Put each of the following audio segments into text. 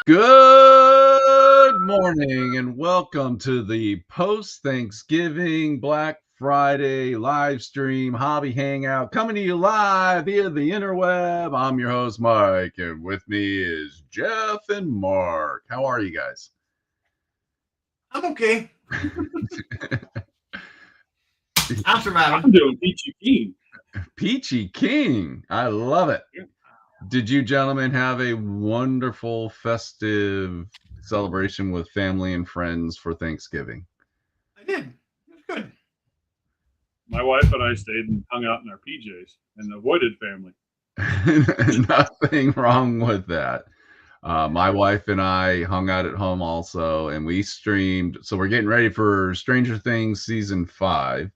Good morning and welcome to the post-Thanksgiving Black Friday live stream hobby hangout coming to you live via the interweb. I'm your host, Mike, and with me is Jeff and Mark. How are you guys? I'm okay. I'm surviving. I'm doing Peachy Keen. Peachy King. I love it. Yeah. Did you gentlemen have a wonderful festive celebration with family and friends for Thanksgiving? I did. It was good. My wife and I stayed and hung out in our PJs and avoided family. Nothing wrong with that. My wife and I hung out at home also, and we streamed. So we're getting ready for Stranger Things season 5.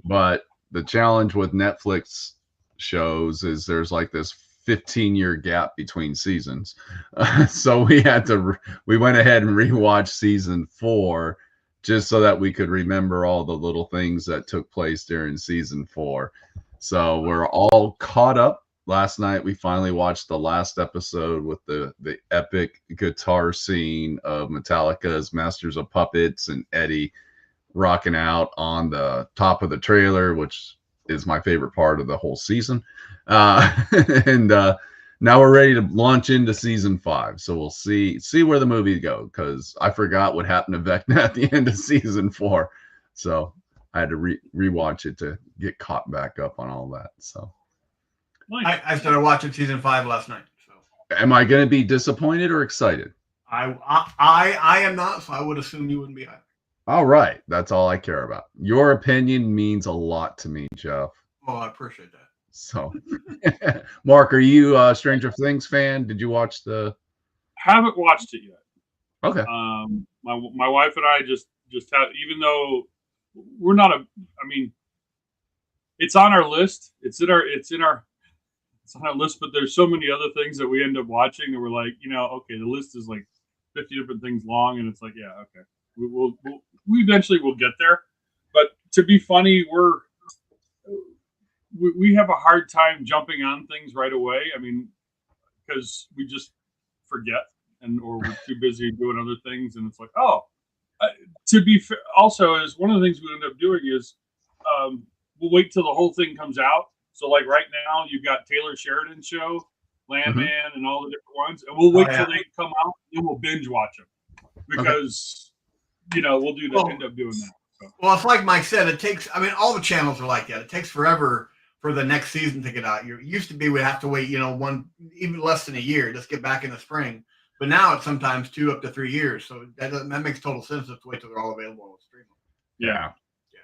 But the challenge with Netflix shows is there's like this 15-year gap between seasons. So we went ahead and rewatched season 4 just so that we could remember all the little things that took place during season 4. So we're all caught up. Last night we finally watched the last episode with the epic guitar scene of Metallica's Masters of Puppets and Eddie rocking out on the top of the trailer, which is my favorite part of the whole season. And now we're ready to launch into season 5. So we'll see where the movie goes, because I forgot what happened to Vecna at the end of season 4. So I had to rewatch it to get caught back up on all that. So I started watching season 5 last night. So am I going to be disappointed or excited? I am not, so I would assume you wouldn't be either. All right. That's all I care about. Your opinion means a lot to me, Jeff. Oh, I appreciate that. So, Mark, are you a Stranger Things fan? Did you watch the? Haven't watched it yet. Okay. My wife and I just have, even though we're not I mean, it's on our list. It's on our list, but there's so many other things that we end up watching, and we're like, okay, the list is like 50 different things long, and it's like, yeah, okay, we eventually will get there. But to be funny, we have a hard time jumping on things right away. I mean, because we just forget, or we're too busy doing other things, and it's like, to be fair, also is one of the things we end up doing is we'll wait till the whole thing comes out. So like right now, you've got Taylor Sheridan's show, Landman, and all the different ones, and we'll wait till they come out, and we'll binge watch them because we'll do that. End up doing that. So. Well, it's like Mike said. It takes. I mean, all the channels are like that. It takes forever for the next season to get out. It used to be we'd have to wait, even less than a year, just get back in the spring. But now it's sometimes 2 up to 3 years. So that makes total sense to wait till they're all available on the stream. Yeah.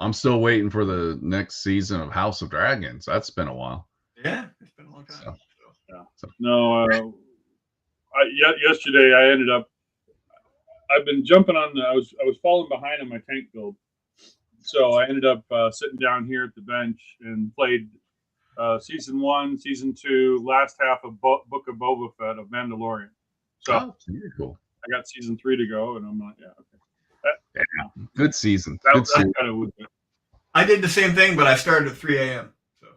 I'm still waiting for the next season of House of Dragons. That's been a while. Yeah, it's been a long time. No, yesterday I ended up. I've been jumping on I was falling behind on my tank build, so I ended up sitting down here at the bench and played season 1, season 2, last half of Book of Boba Fett of Mandalorian. So very cool. I got season 3 to go, and I'm like, yeah, okay. Good season. That kind of I did the same thing, but I started at 3 a.m. So.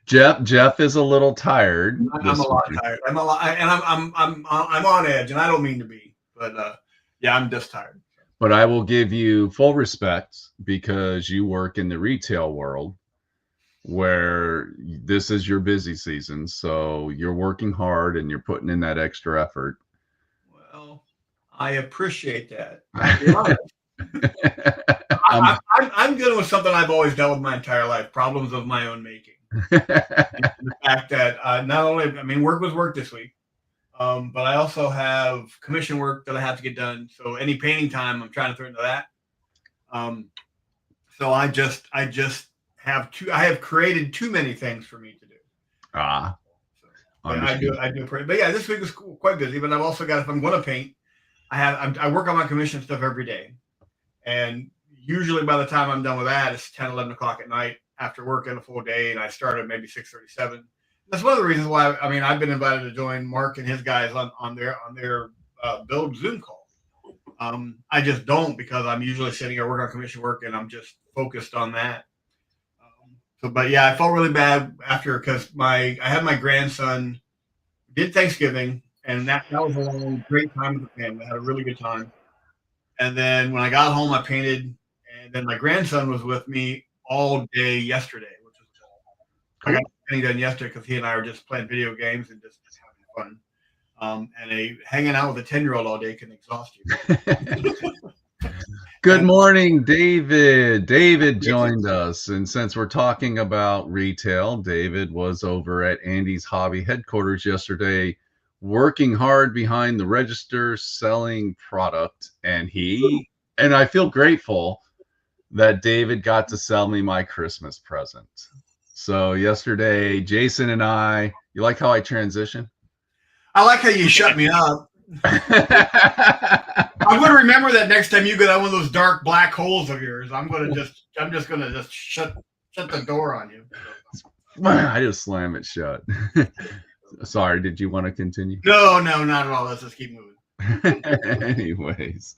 Jeff is a little tired. I'm a lot tired. I'm on edge, and I don't mean to be, but I'm just tired. But I will give you full respect because you work in the retail world, where this is your busy season, so you're working hard and you're putting in that extra effort. Well, I appreciate that. I'm dealing with something I've always dealt with my entire life: problems of my own making. The fact that not only, work was work this week, but I also have commission work that I have to get done. So any painting time, I'm trying to throw into that. So I just have I have created too many things for me to do. I do pretty. But yeah, this week was quite busy. But I've also got, if I'm going to paint, I work on my commission stuff every day, and usually by the time I'm done with that, it's 10, 11 o'clock at night after working a full day, and I start at maybe 6:37. That's one of the reasons why I've been invited to join Mark and his guys on their build Zoom call. I just don't, because I'm usually sitting here working on commission work, and I'm just focused on that. But yeah, I felt really bad after, because I had my grandson did Thanksgiving, and that was a long, great time with the family. I had a really good time. And then when I got home, I painted, and then my grandson was with me all day yesterday, which was cool. I got painting done yesterday because he and I were just playing video games and just having fun. And hanging out with a 10-year-old all day can exhaust you. Good morning, David. David joined us. And since we're talking about retail, David was over at Andy's Hobby headquarters yesterday, working hard behind the register, selling product. And I feel grateful that David got to sell me my Christmas present. So yesterday, Jason and I, you like how I transition? I like how you shut me up. I'm going to remember that next time you go down one of those dark black holes of yours. I'm just going to shut the door on you. I just slam it shut. Sorry, did you want to continue? No, not at all. Let's just keep moving. Anyways,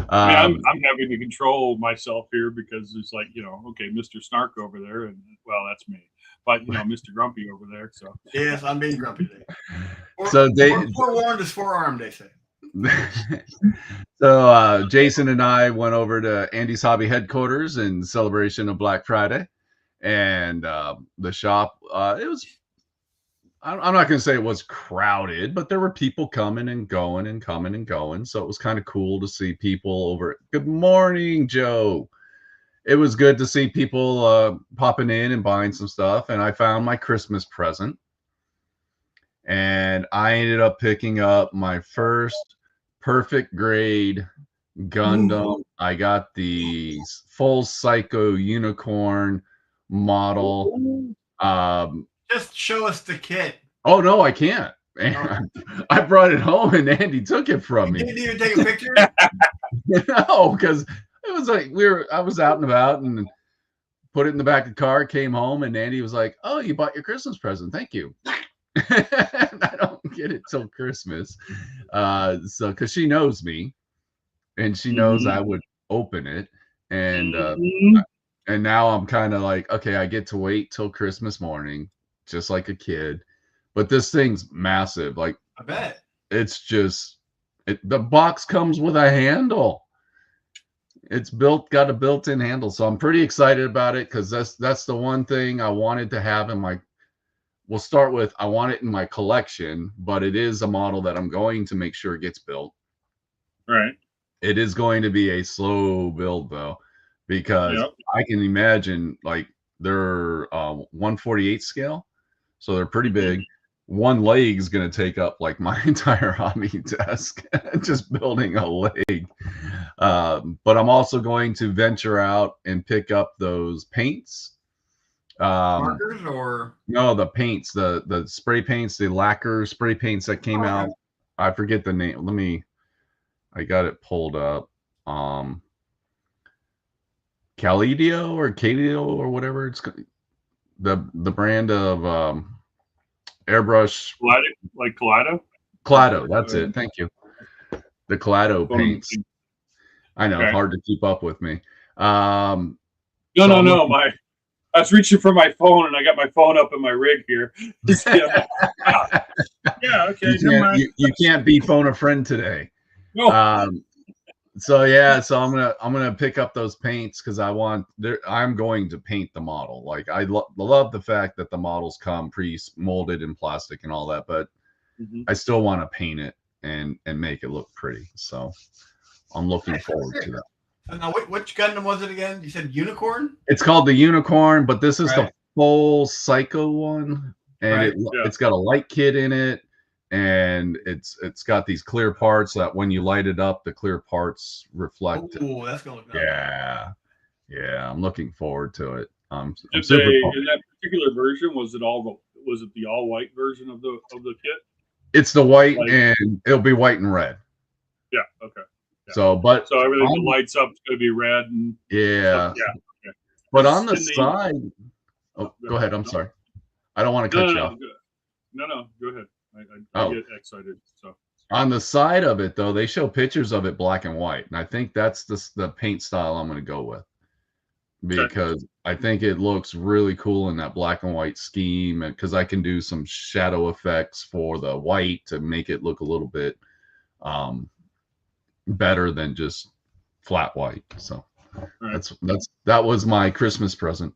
I'm having to control myself here because it's like, okay, Mr. Snark over there, and well, that's me. But Mr. Grumpy over there. So yes, I'm being grumpy today. Forewarned is forearmed, they say. So Jason and I went over to Andy's Hobby headquarters in celebration of Black Friday, and the shop. It was. I'm not going to say it was crowded, but there were people coming and going and coming and going. So it was kind of cool to see people over. Good morning, Joe. It was good to see people popping in and buying some stuff. And I found my Christmas present. And I ended up picking up my first perfect grade Gundam. Ooh. I got the full Psycho Unicorn model. Just show us the kit. Oh, no, I can't. I brought it home and Andy took it from me. You didn't even take a picture? No, because it was like I was out and about and put it in the back of the car, came home, and Andy was like, "Oh, you bought your Christmas present. Thank you." I don't get it till Christmas. So because she knows me and she knows I would open it. And and now I'm kind of like, okay, I get to wait till Christmas morning, just like a kid. But this thing's massive. Like, I bet. It's just the box comes with a handle. It's got a built-in handle. So I'm pretty excited about it because that's the one thing I wanted to have in my. We'll start with I want it in my collection, but it is a model that I'm going to make sure gets built. Right. It is going to be a slow build though, because I can imagine like they're 1/48 scale, so they're pretty big. One leg's going to take up like my entire hobby desk, just building a leg. But I'm also going to venture out and pick up those paints. Markers or no, the paints, the spray paints, the lacquer spray paints that came out. I forget the name. I got it pulled up. Calidio or whatever it's the brand of airbrush. Like Kaleido? Kaleido, that's it. Thank you. The Kaleido paints. I know, hard to keep up with me. No. I was reaching for my phone and I got my phone up in my rig here. Yeah, okay. You can't be phone a friend today. No. So I'm gonna pick up those paints because I'm going to paint the model. Like I love the fact that the models come pre-molded in plastic and all that, but I still want to paint it and make it look pretty. So I'm looking forward to that. Now, which Gundam was it again? You said Unicorn? It's called the Unicorn, but this is the full Psycho one, and it's got a light kit in it, and it's got these clear parts that when you light it up, the clear parts reflect. Oh, that's gonna look nice. Yeah, I'm looking forward to it. I'm super pumped. In that particular version, was it the all white version of the kit? It's the white, and it'll be white and red. Yeah. Okay. So everything that lights up is going to be red and stuff. Okay. But on the side, go ahead. I'm sorry. I don't want to cut you off. No, go ahead. I get excited. So on the side of it, though, they show pictures of it black and white, and I think that's the paint style I'm going to go with because I think it looks really cool in that black and white scheme, because I can do some shadow effects for the white to make it look a little bit um, better than just flat white. So Right. that was my Christmas present.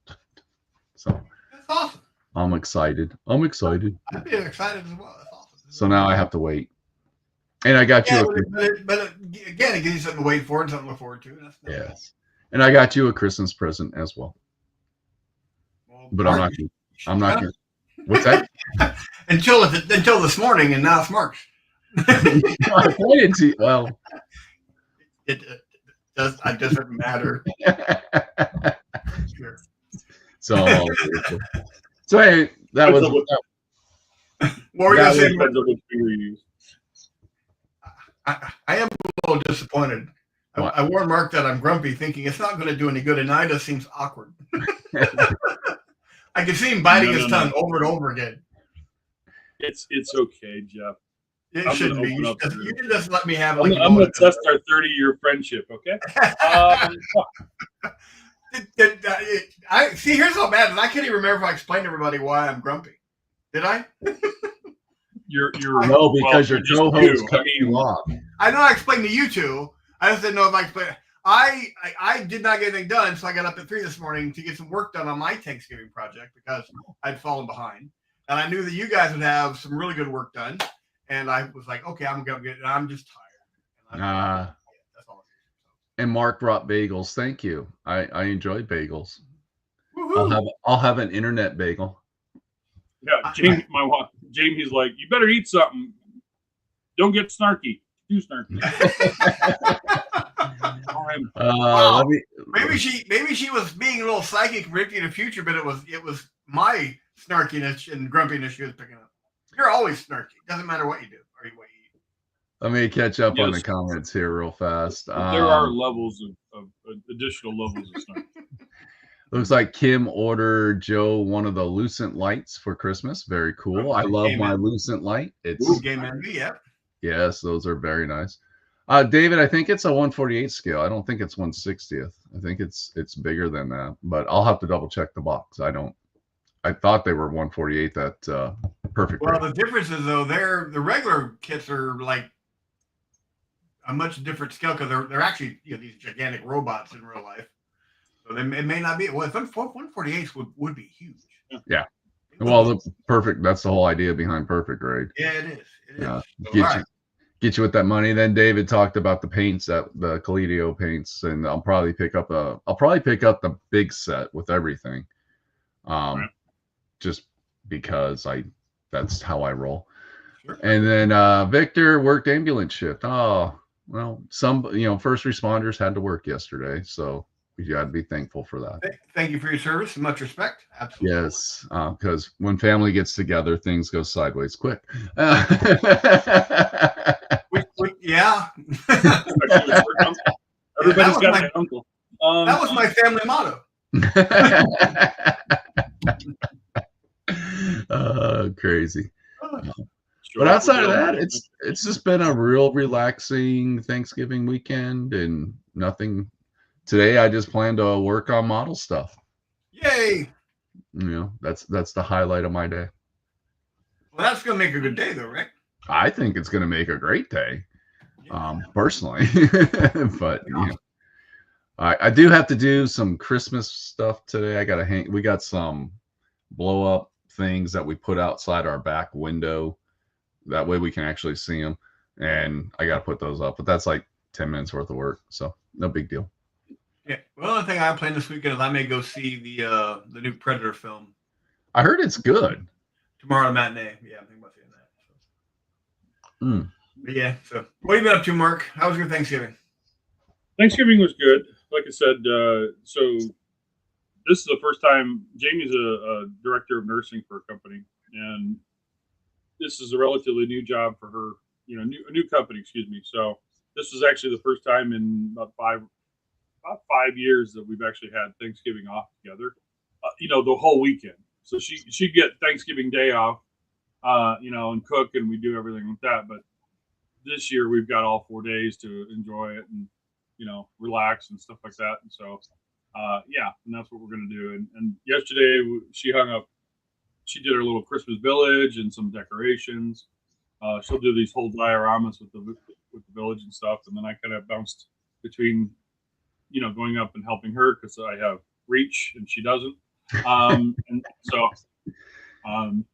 So That's awesome. I'm excited. I'd be excited as well. That's awesome. So now I have to wait. And I got Yeah, you again, it gives you something to wait for and something to look forward to. That's yes. And I got you a Christmas present as well. well, But Mark, I'm not gonna what's that? until this morning, and now it's March. I pointed to well. It doesn't matter. Sure. So hey, that was What were you that gonna say? Depends on which finger you use. I am a little disappointed. What? I warned Mark that I'm grumpy, thinking it's not going to do any good, and now it just seems awkward. I can see him biting his tongue over and over again. It's okay, Jeff. It I'm shouldn't gonna be. open up You can just let me have it. I'm going to test our 30-year friendship, okay? I see. Here's how bad it is. I can't even remember if I explained to everybody why I'm grumpy. Did I? You're no, because your co-host cut you off. I know I explained to you two. I just didn't know if I explained. I did not get anything done, so I got up at 3 this morning to get some work done on my Thanksgiving project because I'd fallen behind, and I knew that you guys would have some really good work done. And I was like, okay, I'm gonna get it. I'm just tired. That's all. And Mark brought bagels. Thank you. I enjoyed bagels. Woo-hoo. I'll have an internet bagel. Yeah, Jamie's like, you better eat something. Don't get snarky. Too snarky. Wow. Maybe she was being a little psychic, predicting the future, but it was my snarkiness and grumpiness she was picking up. You're always snarky. Doesn't matter what you do or what you eat. Let me catch up on the comments here real fast. There are levels of additional levels of snark. Looks like Kim ordered Joe one of the Lucent lights for Christmas. Very cool. I love my Lucent light. It's Game Envy, yeah. Yes, those are very nice. David, I think it's a 148 scale. I don't think it's 160th. I think it's bigger than that, but I'll have to double check the box. I thought they were 148 that perfect. Well, the difference is though, the regular kits are like a much different scale because they're actually these gigantic robots in real life. So it may not be. Well, 148s would be huge. Yeah. Well, perfect. That's the whole idea behind perfect, right? Yeah, it is. It is. So, get you with that money. Then David talked about the paints, the Coledio paints, and I'll probably pick up the big set with everything. Right. Just because that's how I roll. Sure. And then Victor worked ambulance shift. Oh, well, some first responders had to work yesterday, so we got to be thankful for that. Thank you for your service. Much respect. Absolutely. Yes, because when family gets together, things go sideways quick. Yeah. Everybody's got an uncle. That was my family motto. Crazy. But outside of that, it's just been a real relaxing Thanksgiving weekend and nothing. Today, I just plan to work on model stuff. Yay! That's the highlight of my day. Well, that's gonna make a good day, though, right? I think it's gonna make a great day, personally. But I do have to do some Christmas stuff today. We got some blow up things that we put outside our back window. That way we can actually see them, and I got to put those up. But that's like 10 minutes worth of work, so no big deal. Yeah. Well, the only thing I plan this weekend is I may go see the new Predator film. I heard it's good. Tomorrow matinee. Yeah, I'm thinking about seeing that. So. But yeah. So, what have you been up to, Mark? How was your Thanksgiving? Thanksgiving was good. Like I said, so this is the first time Jamie's a director of nursing for a company, and this is a relatively new job for her. A new company. Excuse me. So this was actually the first time in about 5 years that we've actually had Thanksgiving off together. The whole weekend. So she'd get Thanksgiving Day off, and cook, and we do everything like that. But this year we've got all 4 days to enjoy it and relax and stuff like that. And so yeah, and that's what we're gonna do. And yesterday she hung up. She did her little Christmas village and some decorations. She'll do these whole dioramas with the village and stuff, and then I kind of bounced between, going up and helping her because I have reach and she doesn't, and so, um,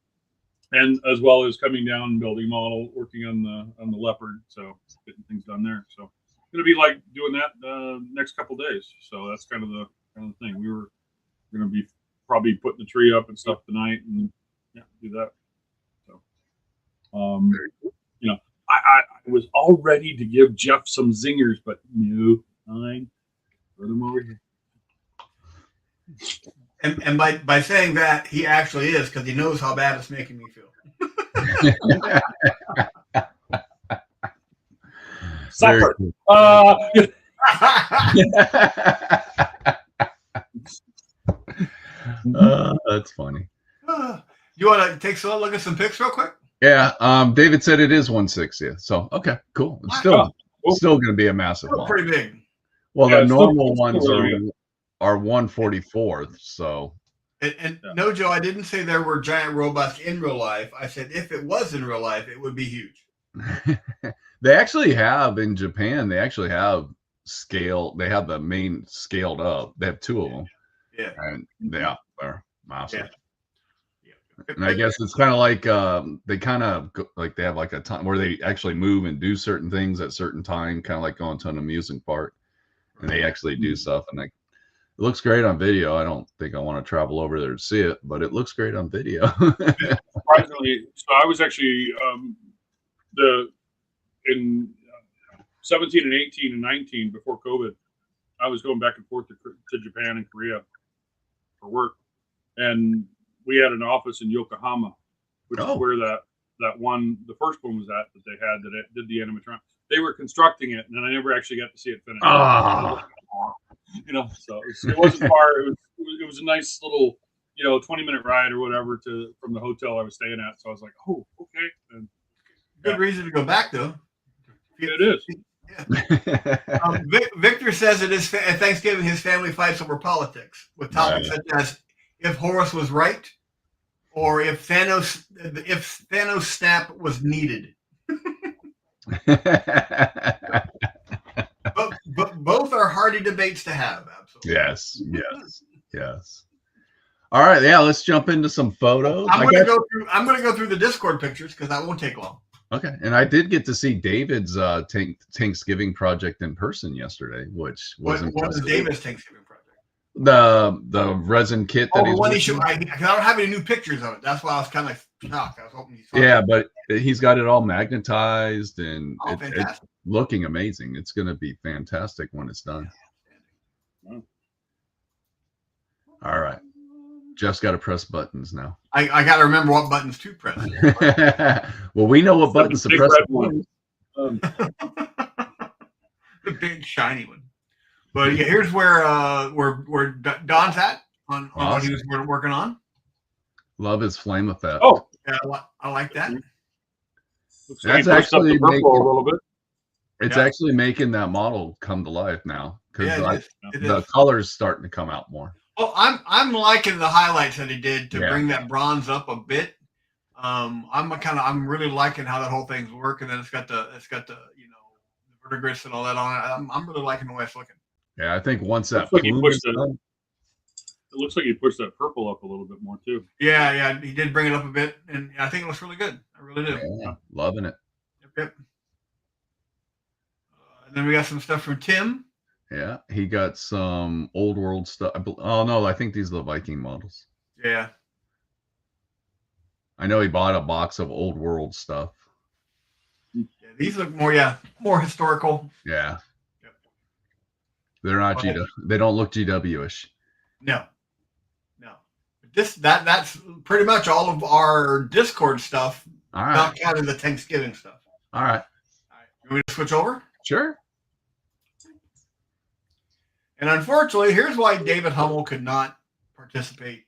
and as well as coming down and building model, working on the leopard, so getting things done there. So gonna be like doing that next couple days. So that's kind of the thing. We were gonna be probably putting the tree up and stuff tonight, and yeah, do that. So, I was all ready to give Jeff some zingers, but no, I throw them over here. And by saying that, he actually is, because he knows how bad it's making me feel. Suffer. That's funny. You want to take a look at some pics real quick? Yeah. David said it is 160. So okay, cool. It's still going to be a massive one. Pretty big. Well, Yeah, the normal ones really are 1/44th. So. And no, Joe, I didn't say there were giant robots in real life. I said if it was in real life, it would be huge. They actually have in Japan. They actually have scale. They have the main scaled up. They have two of them. Yeah. And they're massive. Yeah. And I guess it's kind of like they kind of like they have like a time where they actually move and do certain things at certain time, kind of like going to an amusement park, and they actually do stuff. And it looks great on video. I don't think I want to travel over there to see it, but it looks great on video. Surprisingly, so I was actually in 17 and 18 and 19 before COVID, I was going back and forth to Japan and Korea for work, and we had an office in Yokohama, which is where that the first one was at that they had that did the animatronic. They were constructing it, and I never actually got to see it finished. So it wasn't far. It was a nice little 20-minute ride or whatever from the hotel I was staying at. So I was like, oh, okay. And, good reason to go back though. It is. Yeah. Victor says it is at Thanksgiving his family fights over politics with topics such as if Horus was right or if Thanos snap was needed. but both are hardy debates to have. Absolutely. Yes. All right, yeah, let's jump into some photos. I'm going to go through the Discord pictures because that won't take long. Okay, and I did get to see David's Thanksgiving project in person yesterday, which was impressive. What is David's Thanksgiving project? The resin kit that he's one he showed. I don't have any new pictures of it. That's why I was kind of shocked. I was hoping you saw it. But he's got it all magnetized and it's looking amazing. It's going to be fantastic when it's done. All right. Jeff's got to press buttons now. I got to remember what buttons to press. Well, we know what buttons to press. The big shiny one. But yeah, here's where Don's at on what he was working on. Love his flame effect. Oh, yeah, I like that. That's actually making, a little bit. It's actually making that model come to life now because the color's starting to come out more. Well, I'm liking the highlights that he did to bring that bronze up a bit. I'm really liking how that whole thing's working, and it's got the the verdigris and all that on it. I'm really liking the way it's looking. Yeah, I think once that it looks like he pushed that purple up a little bit more too. Yeah, he did bring it up a bit, and I think it looks really good. I really do. Yeah, loving it. Yep. And then we got some stuff from Tim. Yeah, he got some old world stuff. Oh no, I think these are the Viking models. Yeah. I know he bought a box of old world stuff. Yeah, these look more historical. Yeah. Yep. They're not they don't look GW-ish. No. That's pretty much all of our Discord stuff. All right. Not counting the Thanksgiving stuff. All right. You want me to switch over? Sure. And unfortunately, here's why David Hummel could not participate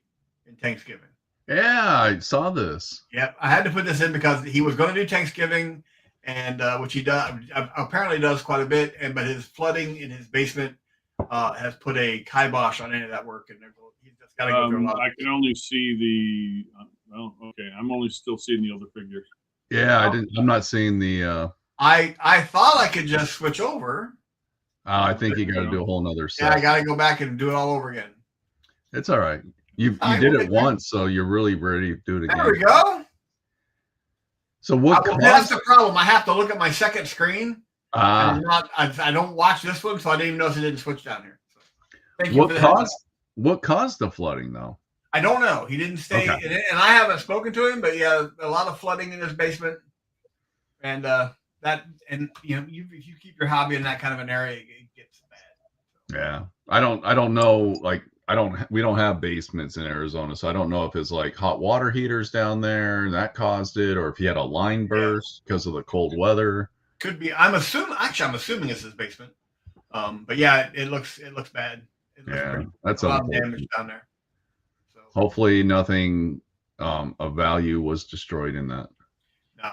in Thanksgiving. Yeah, I saw this. Yep, I had to put this in because he was going to do Thanksgiving, and which he does apparently does quite a bit. But his flooding in his basement has put a kibosh on any of that work, and he's just got to go through a lot. I can only see the. Well, okay, I'm only still seeing the other figures. Yeah, I'm not seeing the. I thought I could just switch over. I think you got to do a whole nother set. Yeah, I got to go back and do it all over again. It's all right. You did it once, so you're really ready to do it again. There we go. So what? That's the problem. I have to look at my second screen. I don't watch this one, so I didn't even notice it didn't switch down here. So, thank you. What caused the flooding, though? I don't know. He didn't stay in it, and I haven't spoken to him. But yeah, a lot of flooding in his basement, and if you keep your hobby in that kind of an area, it gets bad. Yeah, I don't know. Like we don't have basements in Arizona, so I don't know if it's like hot water heaters down there and that caused it, or if he had a line burst because of the cold weather. Could be. I'm assuming it's his basement. But yeah, it looks bad. That's a lot of damage down there. So hopefully nothing of value was destroyed in that. No,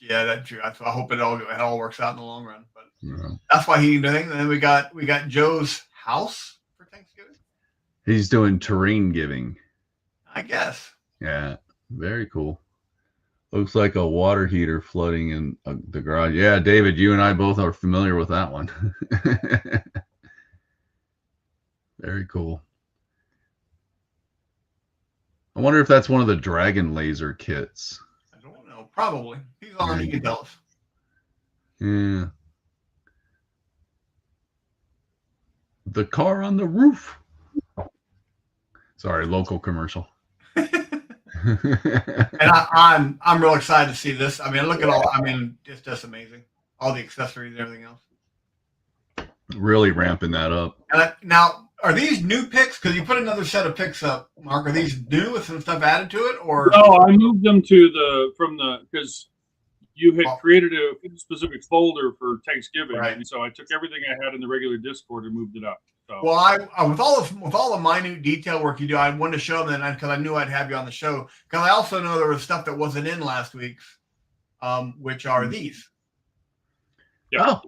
that's true. I hope it all works out in the long run. But that's why he doing. And then we got Joe's house for Thanksgiving. He's doing terrain giving, I guess. Yeah, very cool. Looks like a water heater flooding in the garage. Yeah, David, you and I both are familiar with that one. Very cool. I wonder if that's one of the Dragon Laser kits. I don't know. Probably. He's on. He can tell us. Yeah. The car on the roof. Sorry, local commercial. And I'm real excited to see this. I mean, look at all. I mean, it's just amazing. All the accessories and everything else. Really ramping that up. Now, are these new picks? Because you put another set of picks up, Mark. Are these new with some stuff added to it, or no? I moved them to because you had created a specific folder for Thanksgiving, right. And so I took everything I had in the regular Discord and moved it up. So. Well, I with all the minute detail work you do, I wanted to show them because I knew I'd have you on the show. Because I also know there was stuff that wasn't in last week's, which are these. Yeah. Oh.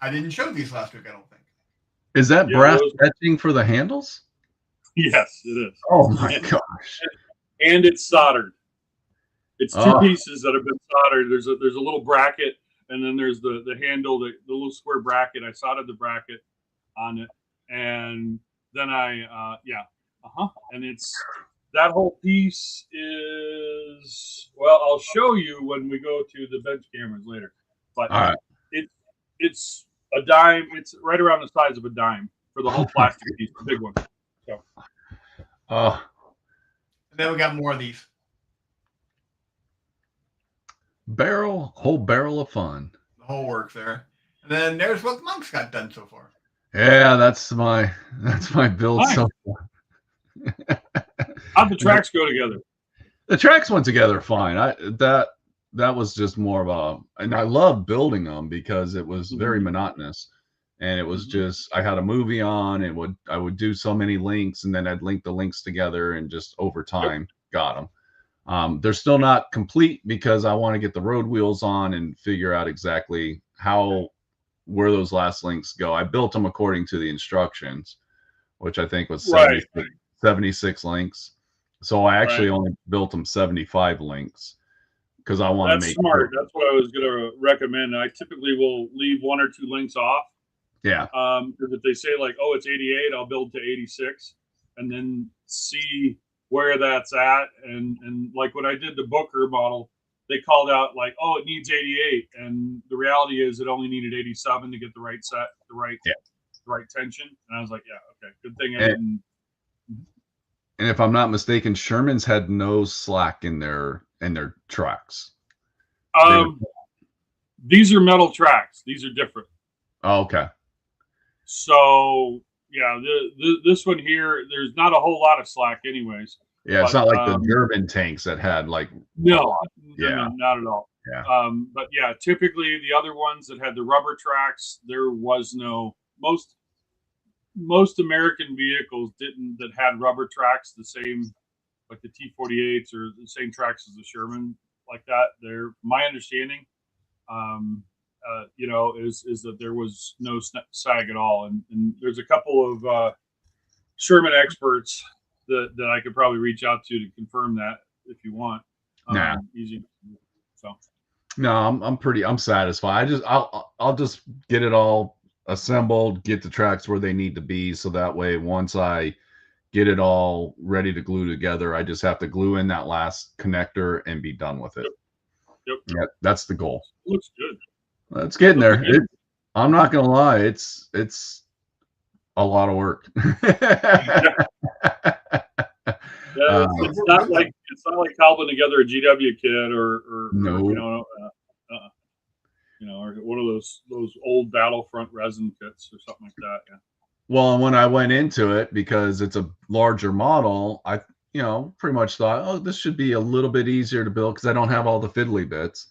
I didn't show these last week, I don't think. Is that brass etching for the handles? Yes, it is. Oh my gosh! And it's soldered. It's two pieces that have been soldered. There's a little bracket, and then there's the handle, the little square bracket. I soldered the bracket on it, and then and it's that whole piece is I'll show you when we go to the bench cameras later. But it's a dime. It's right around the size of a dime for the whole plastic piece, the big one. So, and then we got more of these. Whole barrel of fun. The whole works there. And then there's what Monk's got done so far. Yeah, that's my build so far. How'd the tracks go together? The tracks went together fine. That was just more of and I love building them because it was very monotonous, and it was just I had a movie on. I would do so many links, and then I'd link the links together, and just over time got them. They're still not complete because I want to get the road wheels on and figure out exactly where those last links go. I built them according to the instructions, which I think was 76 links. So I actually only built them 75 links because I want to make smart. That's what I was going to recommend. I typically will leave one or two links off. Yeah. Because if they say like, oh, it's 88, I'll build to 86 and then see where that's at. And like when I did the Booker model, they called out like, oh, it needs 88. And the reality is it only needed 87 to get the right set, the right tension. And I was like, yeah, okay, good thing I didn't. And if I'm not mistaken, Sherman's had no slack in their tracks. These are metal tracks. These are different. Oh, okay. So yeah, this one here, there's not a whole lot of slack, anyways. Yeah, it's not like the German tanks that had like no, not at all. Yeah. But yeah, typically the other ones that had the rubber tracks, there was no most American vehicles that had rubber tracks, the same like the T-48s or the same tracks as the Sherman, like that. They're my understanding. is that there was no sag at all, and there's a couple of Sherman experts that I could probably reach out to confirm that if you want. Nah. Easy. So. No, I'm satisfied. I'll just get it all assembled, get the tracks where they need to be, so that way once I get it all ready to glue together, I just have to glue in that last connector and be done with it. Yep. Yeah, that's the goal. It looks good. It's getting there. I'm not gonna lie, it's a lot of work. It's not like cobbling together a GW kit or no. Or one of those old Battlefront resin kits or something like that. Yeah. Well, and when I went into it, because it's a larger model, I pretty much thought, oh, this should be a little bit easier to build because I don't have all the fiddly bits.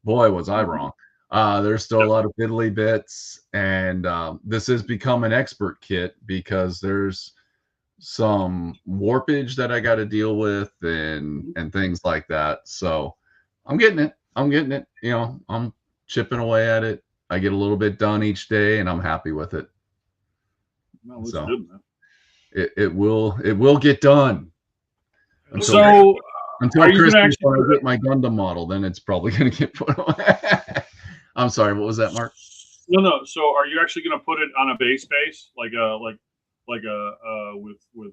Boy, was I wrong. There's still a lot of fiddly bits, and this has become an expert kit because there's some warpage that I got to deal with and things like that. So I'm getting it. I'm chipping away at it. I get a little bit done each day, and I'm happy with it. No, so good, man. It will get done. Until Christmas when I get my Gundam model, then it's probably going to get put away. I'm sorry, what was that, Mark? No. So are you actually going to put it on a base like a with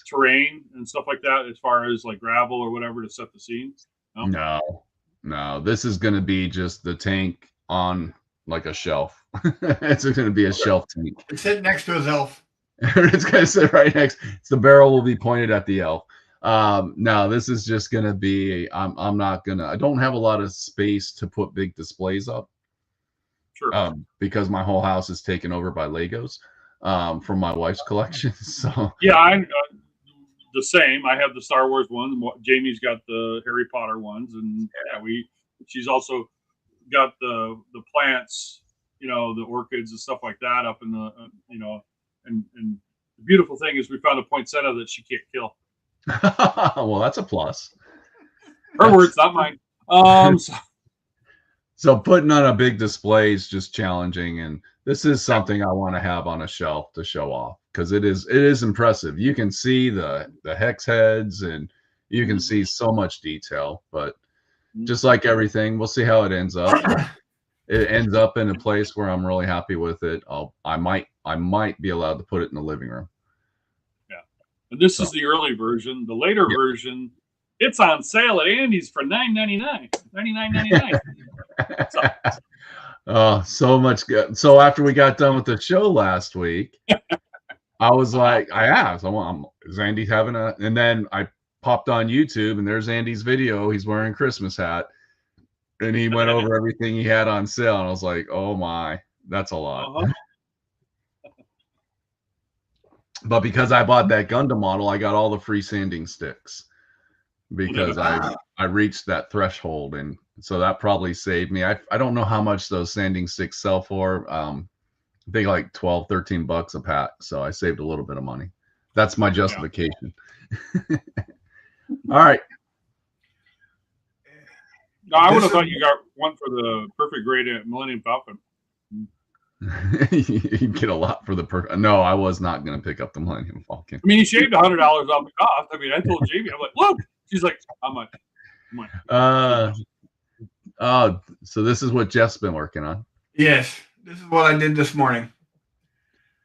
terrain and stuff like that, as far as like gravel or whatever to set the scene? No. This is going to be just the tank on like a shelf. It's going to be a shelf tank. It's sitting next to his elf. It's going to sit right next. The barrel will be pointed at the elf. No, this is just going to be. I'm not gonna. I don't have a lot of space to put big displays up. Sure. Because my whole house is taken over by Legos from my wife's collection. So yeah, I'm the same. I have the Star Wars ones. Jamie's got the Harry Potter ones, and she's also got the plants, the orchids and stuff like that up in the, and the beautiful thing is we found a poinsettia that she can't kill. Well, that's a plus. Her words, not mine. So putting on a big display is just challenging, and this is something I want to have on a shelf to show off because it is impressive. You can see the hex heads and you can see so much detail, but just like everything, we'll see how it ends up. It ends up in a place where I'm really happy with it. I might be allowed to put it in the living room. Yeah, and this is the early version. The later version, it's on sale at Andy's for $9.99, $99.99. So much good. So after we got done with the show last week, I was like, I asked, is Andy having and then I popped on YouTube and there's Andy's video. He's wearing a Christmas hat and he went over everything he had on sale. And I was like, oh my, that's a lot. But because I bought that Gundam model, I got all the free sanding sticks because I reached that threshold. And so that probably saved me. I don't know how much those sanding sticks sell for. I think like $12-13 a pack. So I saved a little bit of money. That's my justification. All right. No, I would have thought you got one for the perfect grade at Millennium Falcon. You get a lot for the perfect. No, I was not going to pick up the Millennium Falcon. I mean, he shaved $100 off the cost. I mean, I told Jamie, I'm like, look. She's like, how much? So this is what Jeff's been working on. Yes, this is what I did this morning.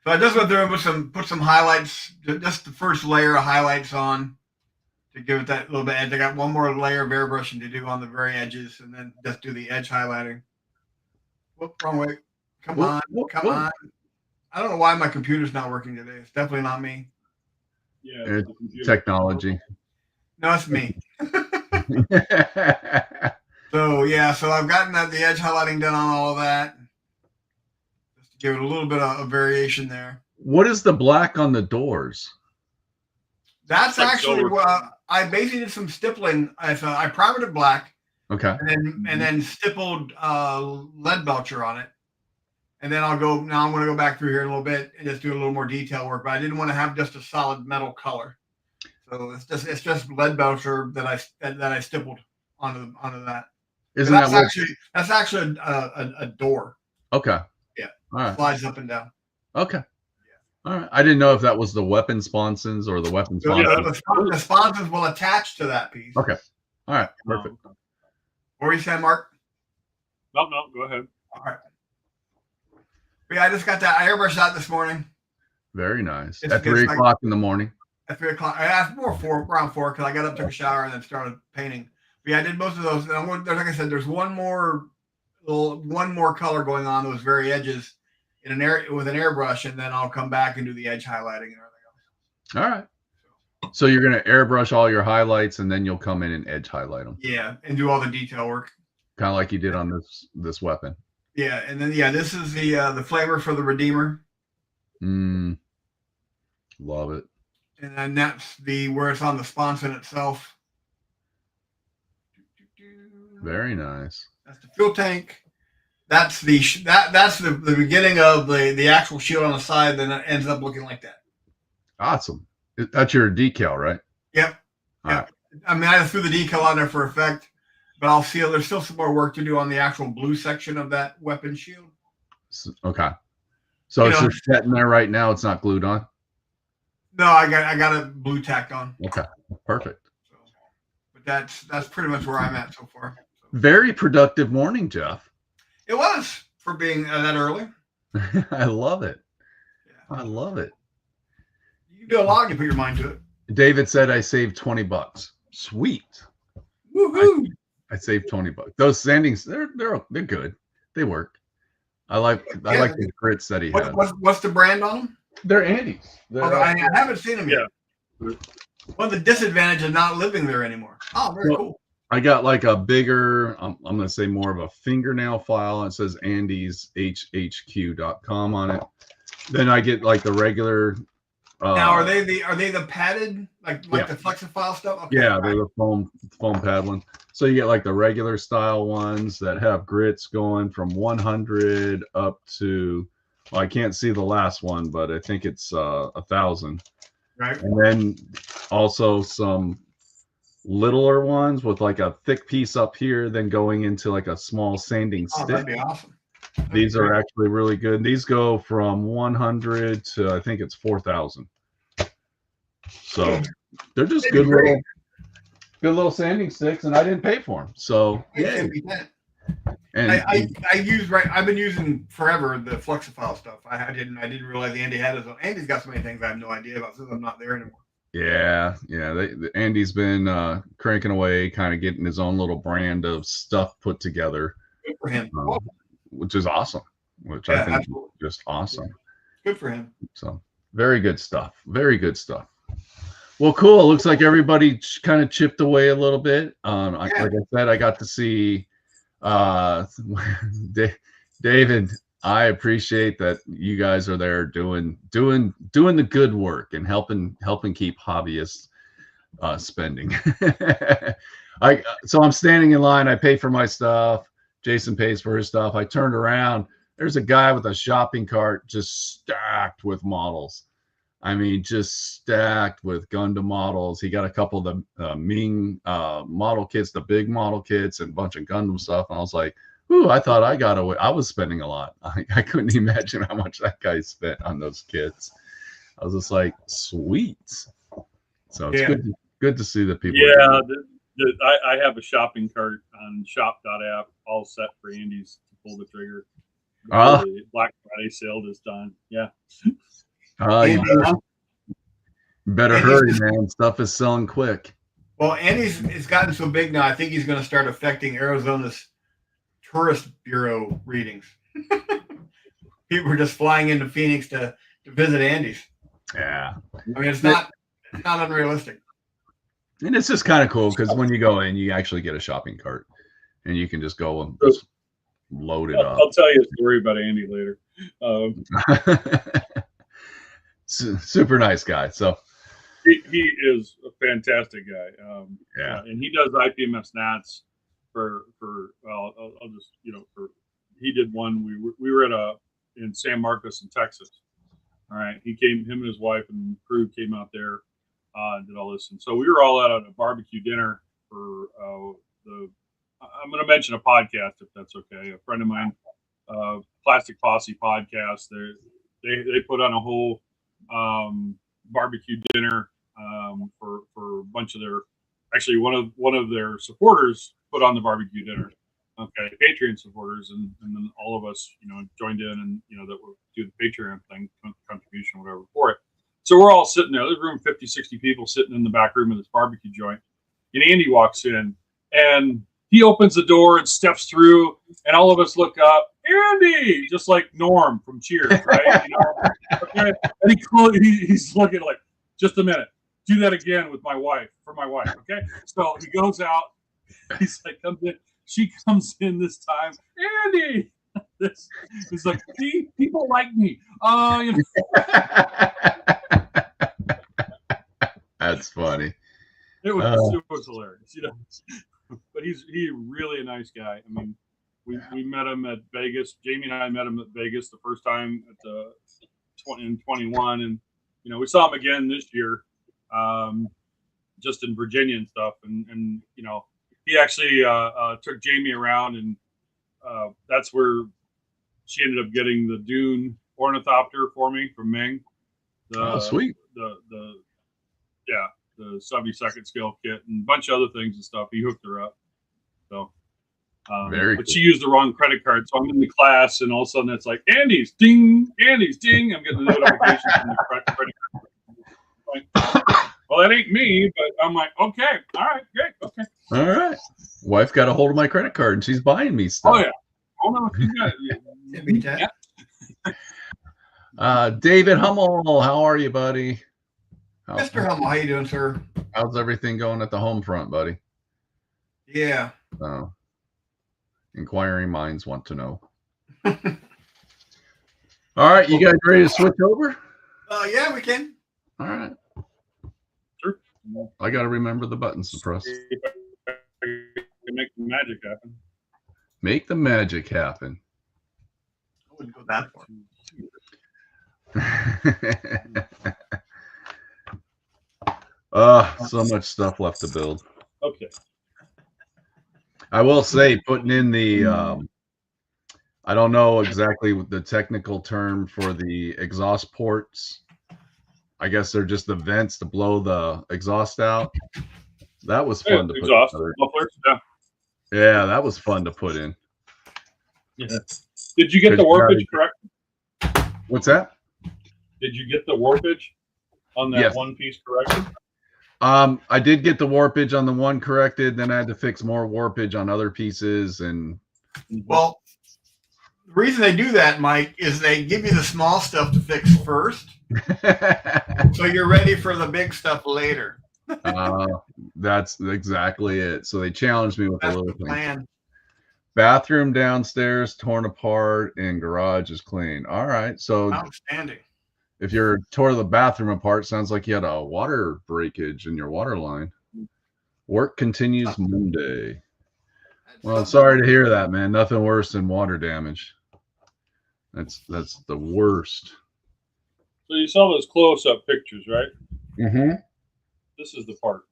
So I just went through and put some highlights, just the first layer of highlights on to give it that little bit edge. I got one more layer of airbrushing to do on the very edges, and then just do the edge highlighting. Whoop, wrong way. Come on. I don't know why my computer's not working today. It's definitely not me. Yeah, technology. No, it's me. So I've gotten the edge highlighting done on all of that. Just to give it a little bit of variation there. What is the black on the doors? That's actually I basically did some stippling. I primered it black. Okay. And then stippled lead belcher on it. And then I'm going to go back through here in a little bit and just do a little more detail work. But I didn't want to have just a solid metal color. So it's just lead belcher that I stippled onto that. Isn't That's that what? actually a door. Okay. Yeah. All right. Slides up and down. Okay. All right. I didn't know if that was the weapon sponsons or the weapon So, sponsons. the sponsons will attach to that piece. Okay. All right. Perfect. What were you saying, Mark? No, go ahead. All right. But yeah, I just got that. I airbrushed that this morning. Very nice. It's At 3 o'clock in the morning. At 3 o'clock. I asked around 4 because I got up, took a shower, and then started painting. But yeah, I did most of those. And like I said, there's one more color going on those very edges with an airbrush, and then I'll come back and do the edge highlighting and everything else. All right. So you're going to airbrush all your highlights, and then you'll come in and edge highlight them. Yeah, and do all the detail work. Kind of like you did on this weapon. Yeah, and then this is the flavor for the Redeemer. Love it. And then that's where it's on the sponson itself. Very nice. That's the fuel tank. That's the beginning of the actual shield on the side. Then it ends up looking like that. Awesome. That's your decal, right? Yep. Right. I mean, I just threw the decal on there for effect, but I'll seal. There's still some more work to do on the actual blue section of that weapon shield. Okay. So it's just sitting there right now. It's not glued on. No, I got a blue tacked on. Okay. Perfect. So, but that's pretty much where I'm at so far. So. Very productive morning, Jeff. It was for being that early. I love it. Yeah. I love it. You can do a lot if you put your mind to it. David said I saved $20. Sweet. Woohoo! I saved $20. Those sandings, they're good. They work. I like the grits that he has. What's the brand on them? They're Andes. I haven't seen them yet. One of the disadvantages of not living there anymore. Oh, very cool. I got like a bigger, I'm going to say more of a fingernail file. It says AndesHHQ.com on it. Then I get like the regular. Now, are they the padded like the Flexifile stuff? Okay, yeah, they're the foam pad ones. So you get like the regular style ones that have grits going from 100 up to, well, I can't see the last one, but I think it's 1,000. Right. And then also some littler ones with like a thick piece up here, then going into like a small sanding stick. That'd be awesome. These are actually really good. These go from 100 to I think it's 4,000. So they're just good little sanding sticks, and I didn't pay for them. So yeah. And I've been using forever the Flexifile stuff. I didn't realize Andy had his own. Andy's got so many things I have no idea about since I'm not there anymore. Yeah. Andy's been cranking away, kind of getting his own little brand of stuff put together. Good for him. Which is awesome. Which I think is just awesome. Good for him. So very good stuff. Very good stuff. Well, cool. Looks like everybody kind of chipped away a little bit. Like I said, I got to see David. I appreciate that you guys are there doing the good work and helping keep hobbyists spending. So I'm standing in line. I pay for my stuff. Jason pays for his stuff. I turned around. There's a guy with a shopping cart just stacked with models. I mean, just stacked with Gundam models. He got a couple of the Ming model kits, the big model kits, and a bunch of Gundam stuff. And I was like, ooh, I thought I got away. I was spending a lot. I couldn't imagine how much that guy spent on those kits. I was just like, sweet. So it's good to see the people. Yeah, I have a shopping cart on shop.app all set for Andy's to pull the trigger. The Black Friday sale is done. Yeah. You better hurry, man. Stuff is selling quick. Well, it's gotten so big now, I think he's going to start affecting Arizona's tourist bureau readings. People are just flying into Phoenix to visit Andy's. Yeah. I mean, it's not unrealistic. And it's just kind of cool because when you go in, you actually get a shopping cart and you can just go and just load it up. I'll tell you a story about Andy later. Super nice guy. So he is a fantastic guy. And he does IPMS Nats for I'll just he did one. We were in San Marcos in Texas. All right, him and his wife and crew came out there and did all this, and so we were all out at a barbecue dinner for the I'm going to mention a podcast if that's okay. A friend of mine, Plastic Posse podcast. They put on a whole barbecue dinner for a bunch of their. Actually, one of their supporters put on the barbecue dinner. Okay, Patreon supporters, and then all of us, joined in, and that will do the Patreon thing, contribution, whatever for it. So we're all sitting there. There's room 50, 60 people sitting in the back room of this barbecue joint, and Andy walks in, and he opens the door and steps through, and all of us look up. Andy, just like Norm from Cheers, right? Okay? And he's looking like, just a minute, do that again with my wife, okay? So he goes out. He's like, comes in. She comes in this time. Andy, it's like, see, people like me. That's funny. It was hilarious, But he's really a nice guy. I mean, we met him at Vegas. Jamie and I met him at Vegas the first time at in 21, and we saw him again this year, just in Virginia and stuff. And he actually took Jamie around, and that's where she ended up getting the Dune ornithopter for me from Ming. Sweet. The 72nd scale kit and a bunch of other things and stuff. He hooked her up. So, but she used the wrong credit card. So I'm in the class, and all of a sudden it's like, Andy's ding. I'm getting a notification from the credit card. Like, well, that ain't me, but I'm like, okay, all right, great, okay. All right. Wife got a hold of my credit card, and she's buying me stuff. Oh, yeah. Oh, no, you got it. Yeah. David Hummel, how are you, buddy? Mr. Hummel, how you doing, sir? How's everything going at the home front, buddy? Yeah. Inquiring minds want to know. All right, you guys ready to switch over? Yeah, we can. All right. Sure. I got to remember the buttons to press. Make the magic happen. Make the magic happen. I wouldn't go that far. So much stuff left to build. Okay. I will say, putting in the, I don't know exactly what the technical term for the exhaust ports. I guess they're just the vents to blow the exhaust out. That was fun to exhaust put in. mufflers, yeah. Yeah, that was fun to put in. Yeah. Did you get the warpage correct? What's that? Did you get the warpage on that one piece corrected? I did get the warpage on the one corrected. Then I had to fix more warpage on other pieces. And well, the reason they do that, Mike, is they give you the small stuff to fix first, so you're ready for the big stuff later. That's exactly it. So they challenged me with a little thing. Plan. Bathroom downstairs torn apart and garage is clean. All right. So outstanding. If you're tore the bathroom apart, sounds like you had a water breakage in your water line. Work continues Monday. Well, sorry to hear that, man. Nothing worse than water damage. That's the worst. So you saw those close-up pictures, right? Mm-hmm. This is the part.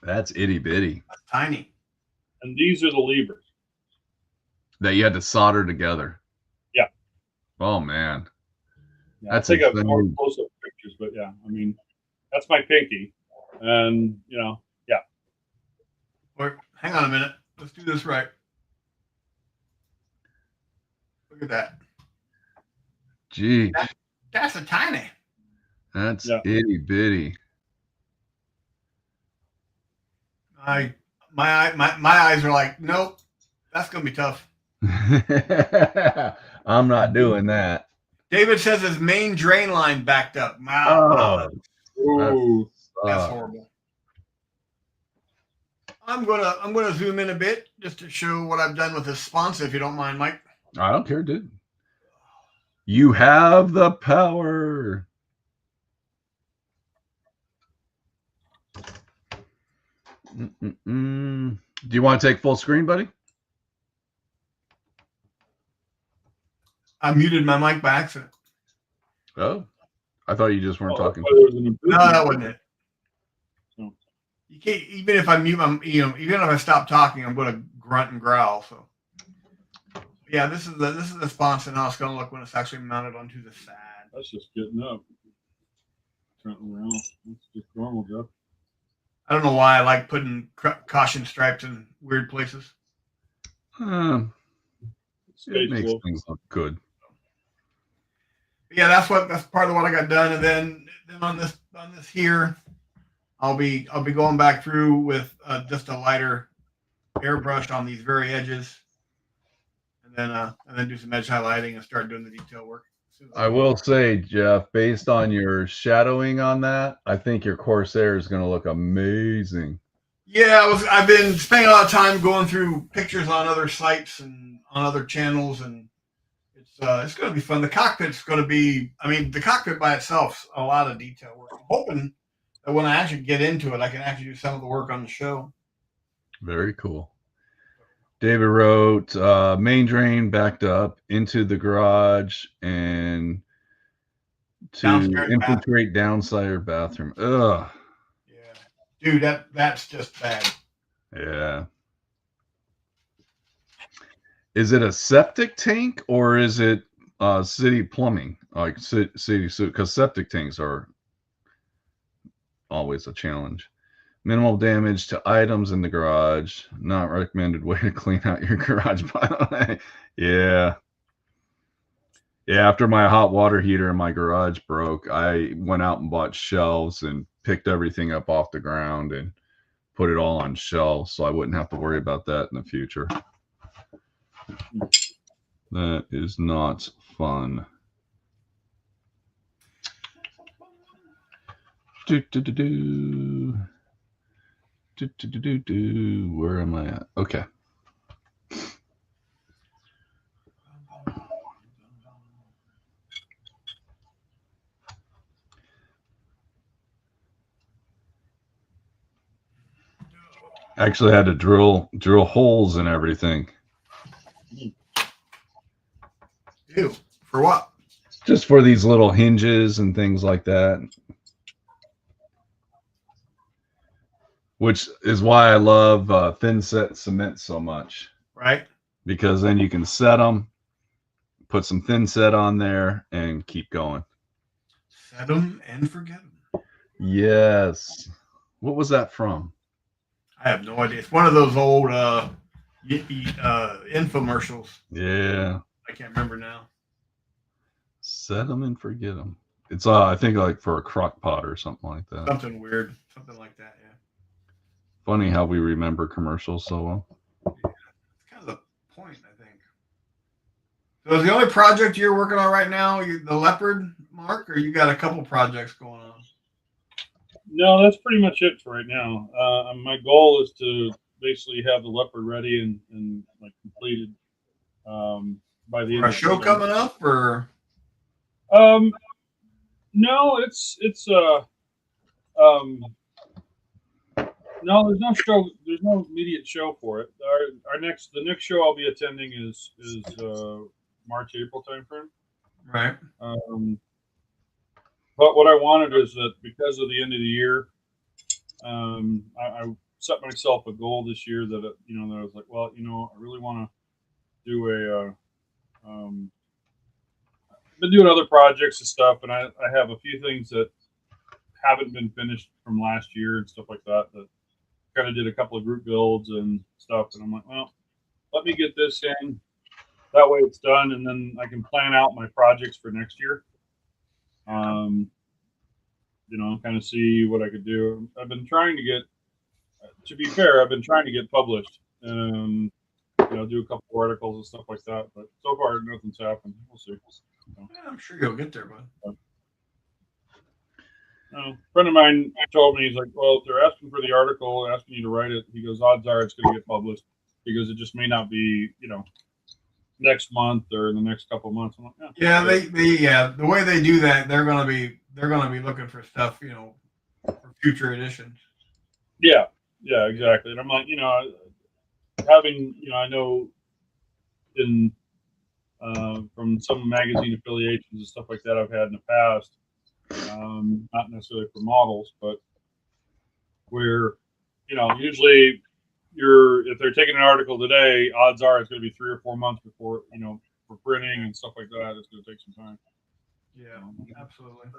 That's itty bitty. That's tiny. And these are the levers that you had to solder together. Yeah. Oh man. Yeah, I'll take more close-up pictures, but yeah, I mean, that's my pinky, and yeah. Wait, hang on a minute. Let's do this right. Look at that. Gee. That's a tiny. That's itty bitty. My eyes are like, nope, that's gonna be tough. I'm not doing that. David says his main drain line backed up. Wow. That's horrible. I'm gonna zoom in a bit just to show what I've done with this sponsor, if you don't mind, Mike. I don't care, dude. You have the power. Do you want to take full screen, buddy? I muted my mic by accident. Oh, I thought you just weren't talking. No, that wasn't it. you can't, even if I mute my, even if I stop talking, I'm going to grunt and growl. So yeah, this is the sponson how it's going to look when it's actually mounted onto the side. That's just getting up. Turning around. That's just normal, Jeff. I don't know why I like putting caution stripes in weird places. It Space makes wolf. things look good. Yeah, that's part of what I got done, and then on this here, I'll be going back through with just a lighter airbrush on these very edges, and then do some edge highlighting and start doing the detail work. I will say, Jeff, based on your shadowing on that, I think your Corsair is going to look amazing. Yeah, I've been spending a lot of time going through pictures on other sites and on other channels, and it's going to be fun. The cockpit's going to be, I mean, the cockpit by itself, a lot of detail work. I'm hoping that when I actually get into it, I can actually do some of the work on the show. Very cool. David wrote, main drain backed up into the garage and to Downstairs infiltrate downside bathroom. Ugh. Yeah, dude, that's just bad. Yeah. Is it a septic tank or is it city plumbing? Like city, because septic tanks are always a challenge. Minimal damage to items in the garage. Not recommended way to clean out your garage. Yeah. Yeah, after my hot water heater in my garage broke, I went out and bought shelves and picked everything up off the ground and put it all on shelves so I wouldn't have to worry about that in the future. That is not fun. Where am I at? Okay. Actually, I had to drill holes and everything. Ew. For what? Just for these little hinges and things like that. Which is why I love thin set cement so much. Right. Because then you can set them, put some thin set on there, and keep going. Set them and forget them. Yes. What was that from? I have no idea. It's one of those old infomercials. Yeah. I can't remember now. Set them and forget them. It's I think like for a crock pot or something like that. Something weird. Something like that, yeah. Funny how we remember commercials so well. Yeah. It's kind of the point, I think. So is the only project you're working on right now the leopard, Mark, or you got a couple projects going on? No, that's pretty much it for right now. My goal is to basically have the leopard ready and like completed by the end For a of show the coming up, or no, it's no, there's no show. There's no immediate show for it. The next show I'll be attending is March April timeframe. right? But what I wanted is that because of the end of the year, I set myself a goal this year that that I was like, well, I really want to do been doing other projects and stuff, and I have a few things that haven't been finished from last year and stuff like that. That kind of did a couple of group builds and stuff, and I'm like, well, let me get this in. That way it's done, and then I can plan out my projects for next year. Kind of see what I could do. I've been trying to get, to be fair, I've been trying to get published and, do a couple articles and stuff like that. But so far, nothing's happened. We'll see. Yeah, I'm sure you'll get there, bud. A friend of mine told me, he's like, well, if they're asking for the article, asking you to write it, he goes, odds are it's going to get published because it just may not be, next month or in the next couple of months. I'm like, yeah, the way they do that, they're gonna be looking for stuff, for future editions. Yeah, exactly. And I'm like, having, I know in from some magazine affiliations and stuff like that I've had in the past, not necessarily for models, but where usually if they're taking an article today, odds are it's going to be 3 or 4 months before, for printing and stuff like that. It's going to take some time. Yeah, absolutely.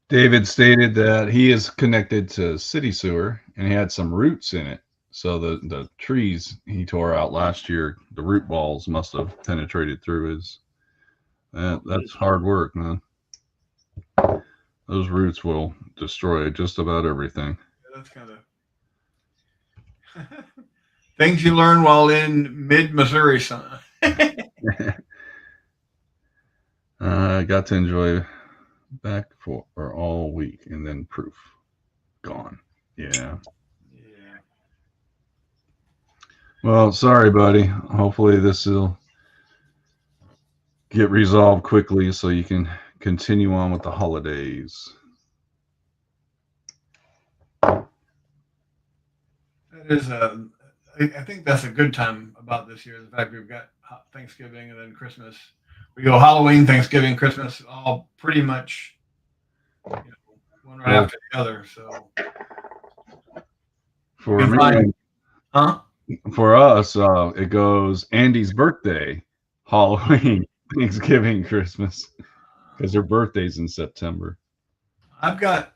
David stated that he is connected to city sewer and he had some roots in it. So the trees he tore out last year, the root balls must have penetrated through his. That's hard work, man. Those roots will destroy just about everything. Yeah, that's kind of things you learn while in mid-Missouri, son. I got to enjoy back for all week and then proof gone. Yeah. Yeah. Well, sorry, buddy. Hopefully this will get resolved quickly so you can continue on with the holidays. That is I think that's a good time about this year. The fact we've got Thanksgiving and then Christmas. We go Halloween, Thanksgiving, Christmas, all pretty much one right after the other. So for me, huh? For us, it goes Andy's birthday, Halloween, Thanksgiving, Christmas, because their birthday's in September. I've got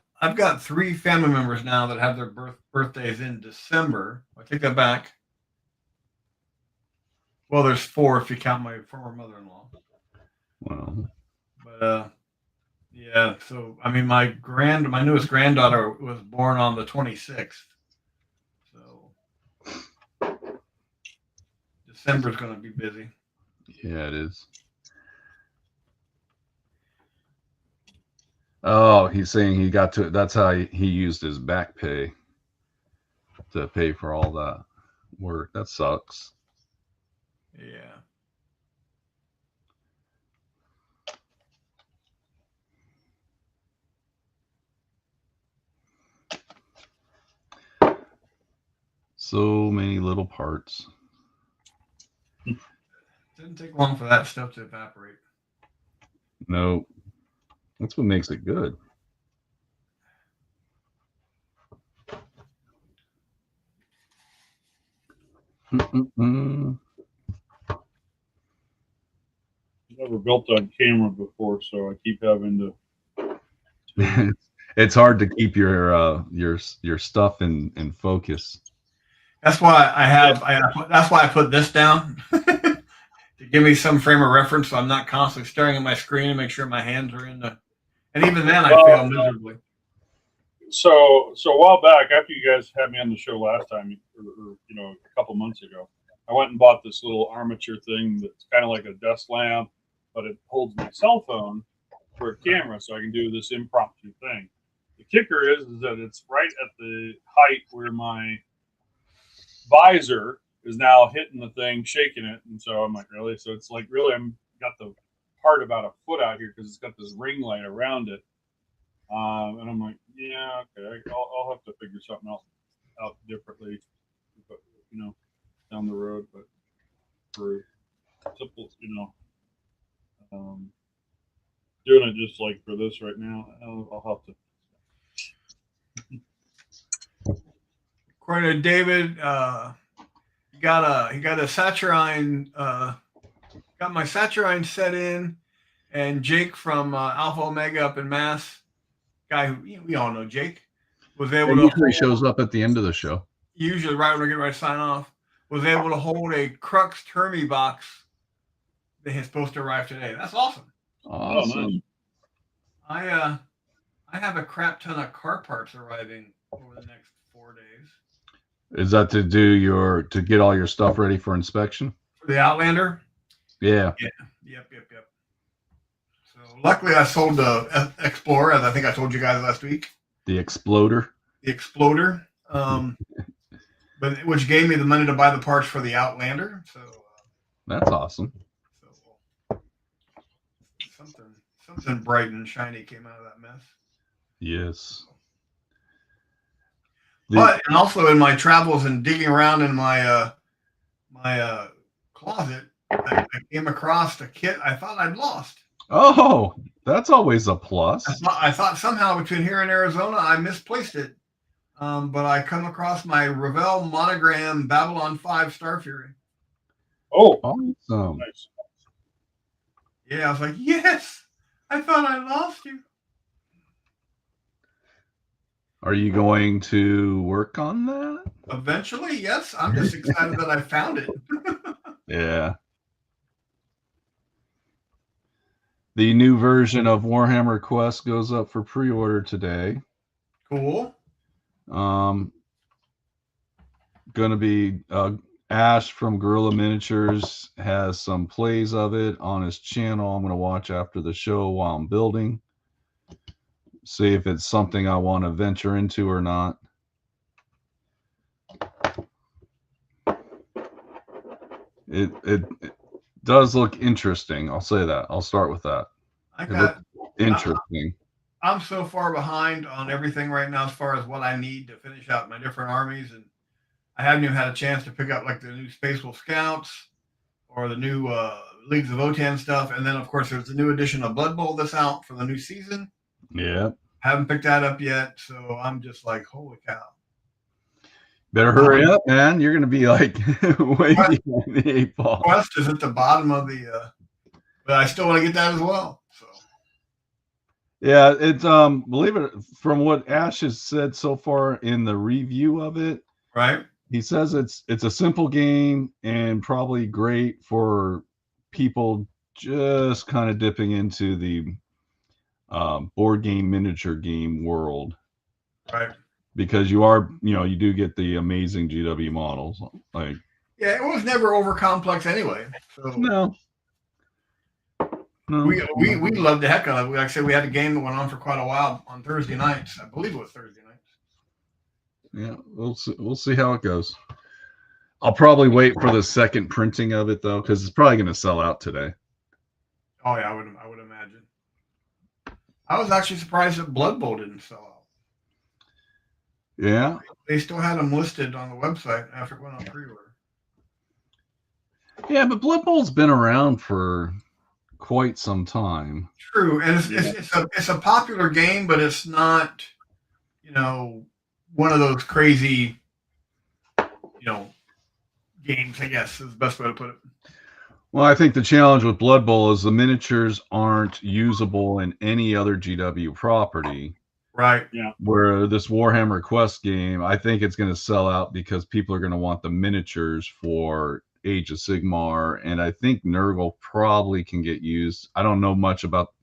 3 family members now that have their birthdays in December. I take that back. Well, there's 4 if you count my former mother-in-law. Wow. But yeah. So I mean, my newest granddaughter was born on the 26th. So December's going to be busy. Yeah, it is. Oh, he's saying he got to. That's how he used his back pay to pay for all that work. That sucks. Yeah. So many little parts. Didn't take long for that stuff to evaporate. No, that's what makes it good. Never built on camera before, so I keep having to. It's hard to keep your stuff in focus. That's why that's why I put this down to give me some frame of reference, so I'm not constantly staring at my screen and make sure my hands are in the. And even then, I fail miserably. So a while back, after you guys had me on the show last time, or a couple months ago, I went and bought this little armature thing that's kind of like a desk lamp, but it holds my cell phone for a camera, so I can do this impromptu thing. The kicker is that it's right at the height where my visor is now hitting the thing, shaking it, and so I'm like, really? So it's like really, I'm got the part about a foot out here because it's got this ring light around it, and I'm like, yeah, okay, I'll have to figure something else out differently, but down the road. But for simple, doing it just like for this right now, I'll have to. According to David, he got a Saturnine, got my Saturnine set in, and Jake from Alpha Omega up in Mass, guy who we all know, Jake, was able to. Usually shows up at the end of the show. Usually, right when we get ready to sign off, was able to hold a Crux Termi box that is supposed to arrive today. That's awesome. Awesome. I have a crap ton of car parts arriving over the next 4 days. Is that to get all your stuff ready for inspection? For the Outlander? Yeah. Yep. So luckily I sold the Explorer, as I think I told you guys last week. The Exploder? The Exploder. But which gave me the money to buy the parts for the Outlander. So that's awesome. So something bright and shiny came out of that mess. Yes. But and also in my travels and digging around in my closet, I came across a kit I thought I'd lost. Oh, that's always a plus. I thought somehow between here and Arizona I misplaced it, But I come across my Ravel monogram Babylon 5 Star Fury. Oh, Awesome. nice. Yeah, I was like, yes, I thought I lost you. Are you going to work on that? Eventually, yes. I'm just excited that I found it. Yeah. The new version of Warhammer Quest goes up for pre-order today. Cool. Gonna be Ash from Gorilla Miniatures has some plays of it on his channel. I'm gonna watch after the show while I'm building. See if it's something I want to venture into or not. It does look interesting. I'll say that. I'll start with that. I It looks got interesting. I'm so far behind on everything right now as far as what I need to finish out my different armies, and I haven't even had a chance to pick up like the new Space Wolf Scouts or the new Leagues of Votan stuff, and then of course there's the new edition of Blood Bowl that's out for the new season. Yeah. Haven't picked that up yet, so I'm just like, holy cow! Better hurry up, man. You're gonna be like way behind the 8 ball. Quest is at the bottom of the, but I still want to get that as well. So Yeah, it's believe it from what Ash has said so far in the review of it, right, he says it's a simple game and probably great for people just kind of dipping into the board game miniature game world. right. Because you do get the amazing GW models. Like, Yeah, it was never over complex anyway. So no. we loved the heck out of it. Like I said, we had a game that went on for quite a while on Thursday nights. I believe it was Thursday nights. Yeah, we'll see how it goes. I'll probably wait for the second printing of it though, because it's probably going to sell out today. Oh yeah, I would imagine. I was actually surprised that Blood Bowl didn't sell out. Yeah, They still had them listed on the website after it went on pre-order. yeah, but Blood Bowl's been around for quite some time. True, and it's a popular game, but it's not, one of those crazy, games. I guess is the best way to put it. Well, I think the challenge with Blood Bowl is the miniatures aren't usable in any other GW property. Right. Yeah. Where this Warhammer Quest game, I think it's going to sell out because people are going to want the miniatures for Age of Sigmar, and I think Nurgle probably can get used. I don't know much about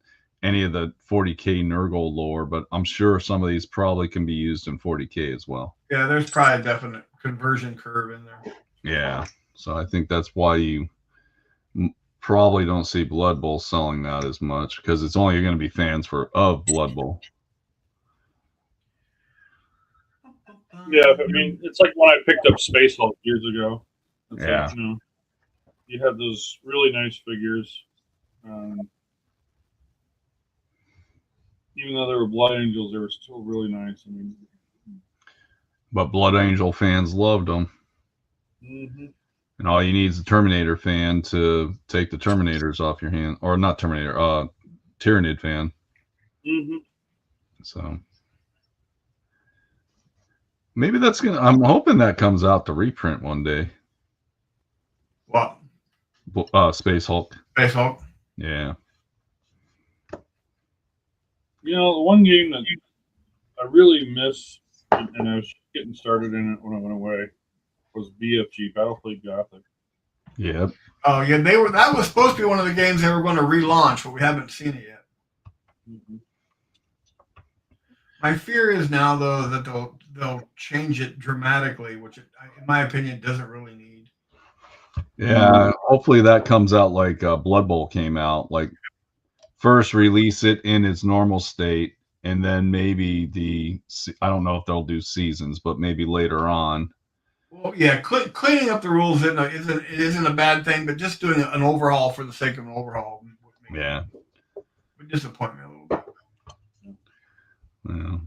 any of the 40K Nurgle lore, but I'm sure some of these probably can be used in 40K as well. Yeah, there's probably a definite conversion curve in there. Yeah, so I think that's why you probably don't see Blood Bowl selling that as much, because it's only going to be fans of Blood Bowl. Yeah, I mean, it's like when I picked up Space Hulk years ago. It's Yeah. like, you had those really nice figures. Even though they were Blood Angels, they were still really nice. I mean, but Blood Angel fans loved them. mm-hmm. And all you need is a Terminator fan to take the Terminators off your hand. Or not Terminator, Tyranid fan. Mm-hmm. So maybe I'm hoping that comes out to reprint one day. What? Space Hulk. Space Hulk? Yeah. The one game that I really miss, and I was getting started in it when I went away, was BFG, Battlefield Gothic. Yep. Oh yeah, that was supposed to be one of the games they were going to relaunch, but we haven't seen it yet. Mm-hmm. My fear is now though that they'll change it dramatically, which in my opinion doesn't really need. Yeah, hopefully that comes out like Blood Bowl came out. Like first release it in its normal state, and then maybe I don't know if they'll do seasons, but maybe later on. Well, yeah, cleaning up the rules isn't a bad thing, but just doing an overhaul for the sake of an overhaul would disappoint me a little bit. Yeah.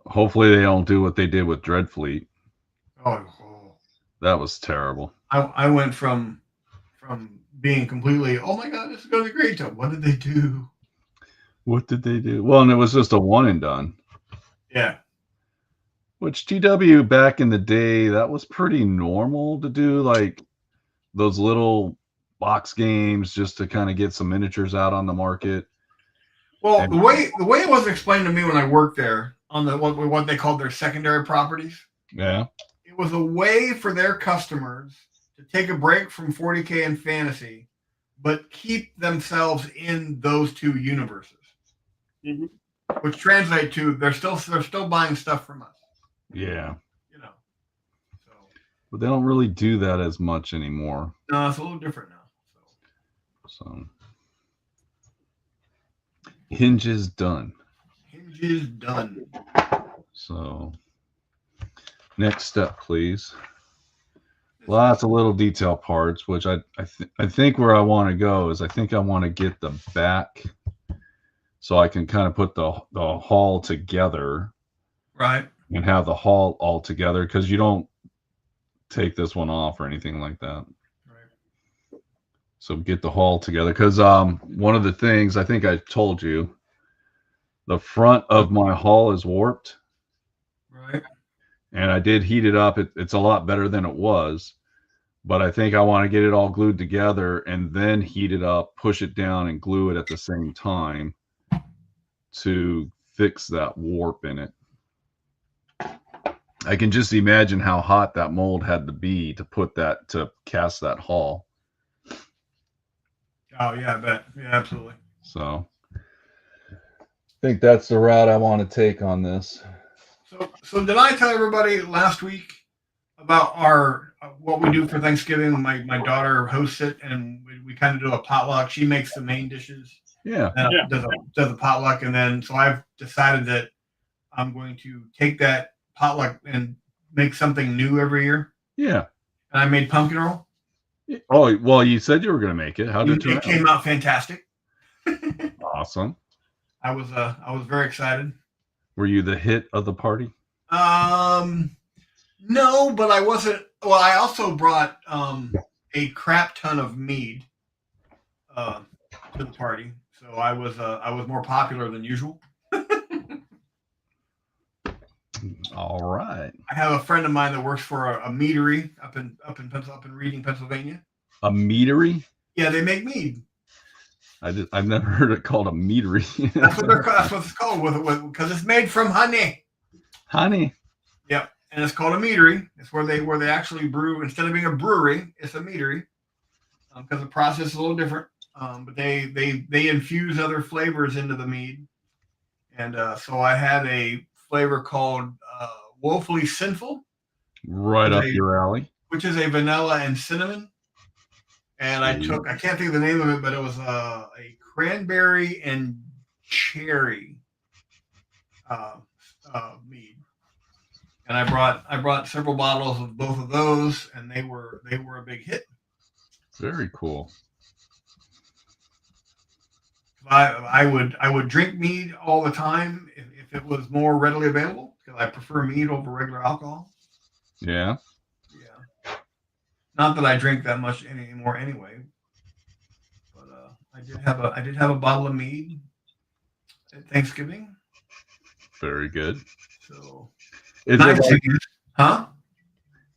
Hopefully they don't do what they did with Dreadfleet. Oh. That was terrible. I went from being completely, oh my god, this is going to be great, to what did they do? What did they do? Well, and it was just a one and done. Yeah. Which TW back in the day, that was pretty normal to do, like those little box games just to kind of get some miniatures out on the market. Well, And the way it was explained to me when I worked there on the what they called their secondary properties, yeah, it was a way for their customers to take a break from 40K and fantasy, but keep themselves in those two universes, Mhm. which translate to they're still buying stuff from us. yeah. You know, so But they don't really do that as much anymore. no, it's a little different now. So Hinge is done. Hinge is done. So next step, please. Lots of little detail parts, which I think where I want to go is I think I want to get the back so I can kind of put the hull together Right. and have the hull all together because you don't take this one off or anything like that. Right. So get the hull together because one of the things I think I told you, the front of my hull is warped. Right. And I did heat it up. It's a lot better than it was, but I think I want to get it all glued together and then heat it up, push it down, and glue it at the same time to fix that warp in it. I can just imagine how hot that mold had to be to cast that hull. Oh yeah, I bet. Yeah, absolutely. So I think that's the route I want to take on this. So did I tell everybody last week about our what we do for Thanksgiving? My daughter hosts it, and we kind of do a potluck. She makes the main dishes. Yeah. Yeah. Does a potluck, and then so I've decided that I'm going to take that potluck and make something new every year. Yeah. And I made pumpkin roll. Oh, well, you said you were going to make it. How did it turn It out? came out fantastic. Awesome. I was very excited. Were you the hit of the party? No, but I wasn't. Well, I also brought a crap ton of mead to the party, so I was more popular than usual. All right. I have a friend of mine that works for a meadery up in Reading, Pennsylvania. A meadery? Yeah, they make mead. I've never heard it called a meadery. That's what it's called because it's made from honey. Honey. Yep, and it's called a meadery. It's where they actually brew instead of being a brewery. It's a meadery because the process is a little different. But they infuse other flavors into the mead, and so I had a flavor called Woefully Sinful, Right up your alley. which is a vanilla and cinnamon. And I can't think of the name of it, but it was a cranberry and cherry mead. And I brought several bottles of both of those, and they were a big hit. Very cool. I would drink mead all the time if it was more readily available because I prefer mead over regular alcohol. Yeah. Yeah. Not that I drink that much anymore anyway. But I did have a bottle of mead at Thanksgiving. Very good. So Is nice. Huh?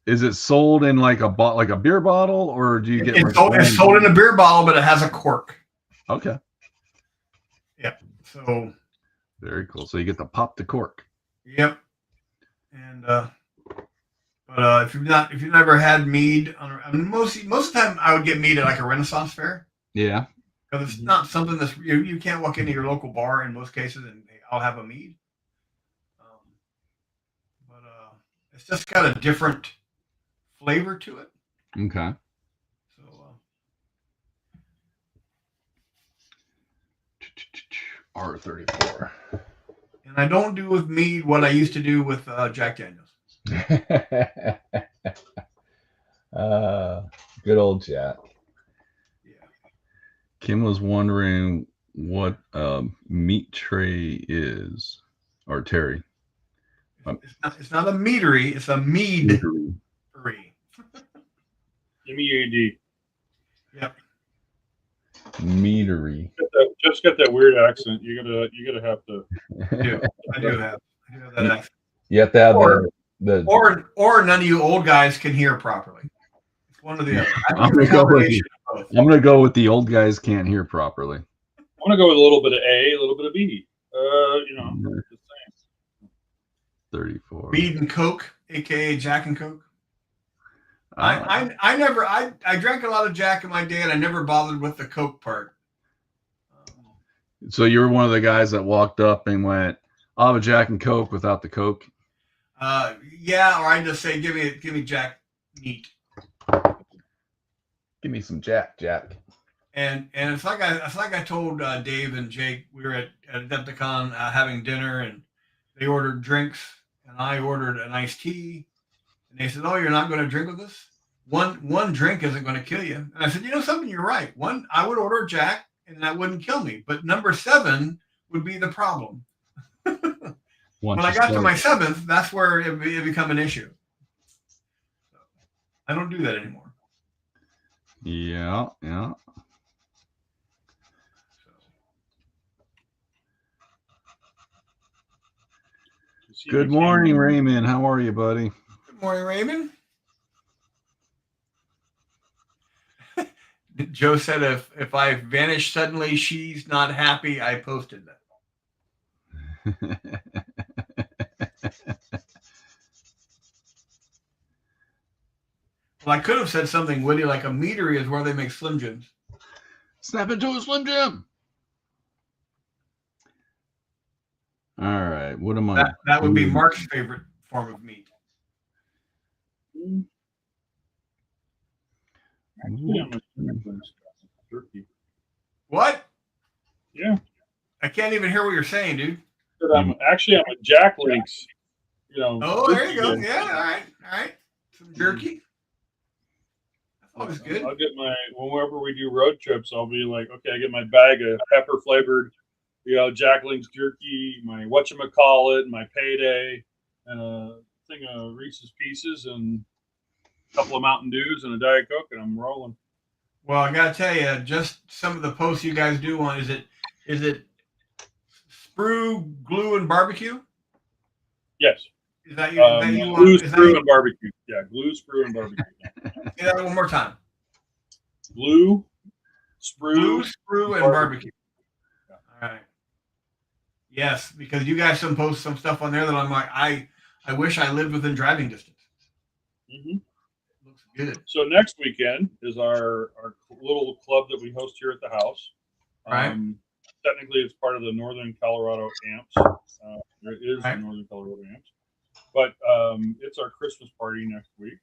Is it sold in like a beer bottle, or do you get? It's sold in a beer bottle, but it has a cork. Okay. Yep. So very cool. So you get to pop the cork. Yep. And but if you've never had mead, most of the time I would get mead at like a Renaissance fair. Yeah. Because it's not something that's you can't walk into your local bar in most cases and I'll have a mead. But it's just got a different flavor to it. Okay. So R34. And I don't do with mead what I used to do with Jack Daniels. Good old Jack. Yeah. Kim was wondering what meat tray is, or Terry. It's not a meadery. It's a mead. MEAD. Yep. Meadery. Just got that weird accent. You gotta have to. I do have that accent. You have to have Or the. or none of you old guys can hear properly. It's one or the other. I I'm think it's gonna a go with combination of both. I'm gonna go with the old guys can't hear properly. I'm gonna go with a little bit of A, a little bit of B. Just saying. 34. Mead and Coke, aka Jack and Coke. Uh, I drank a lot of Jack in my day, and I never bothered with the Coke part. so you're one of the guys that walked up and went, "I'll have a Jack and Coke without the Coke." Yeah, or I just say, give me Jack neat. Give me some Jack. And it's like I told Dave and Jake, we were at Adepticon having dinner, and they ordered drinks, and I ordered an iced tea, and they said, "Oh, you're not going to drink with us? One drink isn't going to kill you." And I said, "You know something? You're right. One, I would order Jack, and that wouldn't kill me, but number 7 would be the problem." Once When I you got to start. my 7th, that's where it become an issue. I don't do that anymore. Yeah. Good morning, Raymond. How are you, buddy? Good morning, Raymond. Joe said if I vanish suddenly, she's not happy. I posted that. Well, I could have said something witty like a meadery is where they make Slim Jims. Snap into a Slim Jim. All right. What am I? That would be Mark's favorite form of meat. What? Yeah. I can't even hear what you're saying, dude. I'm a Jack Links. Oh, there you go. Yeah, all right. Some jerky. That's always good. I'll get whenever we do road trips, I'll be like, okay, I get my bag of pepper flavored, Jack Links jerky, my whatchamacallit, my payday, and a thing of Reese's Pieces, and a couple of Mountain Dews and a Diet Coke, and I'm rolling. Well, I gotta tell you, just some of the posts you guys do on is it sprue, glue, and barbecue? Yes. Is that you? Glue, sprue, and barbecue. Yeah, glue, sprue, and barbecue. Say that one more time. Glue, sprue, and barbecue. Yeah. All right. Yes, because you guys post some stuff on there that I'm like, I wish I lived within driving distance. Mm-hmm. Looks good. So next weekend is our little club that we host here at the house. Right. Technically, it's part of the Northern Colorado Amps. It is the Northern Colorado Amps. But it's our Christmas party next week,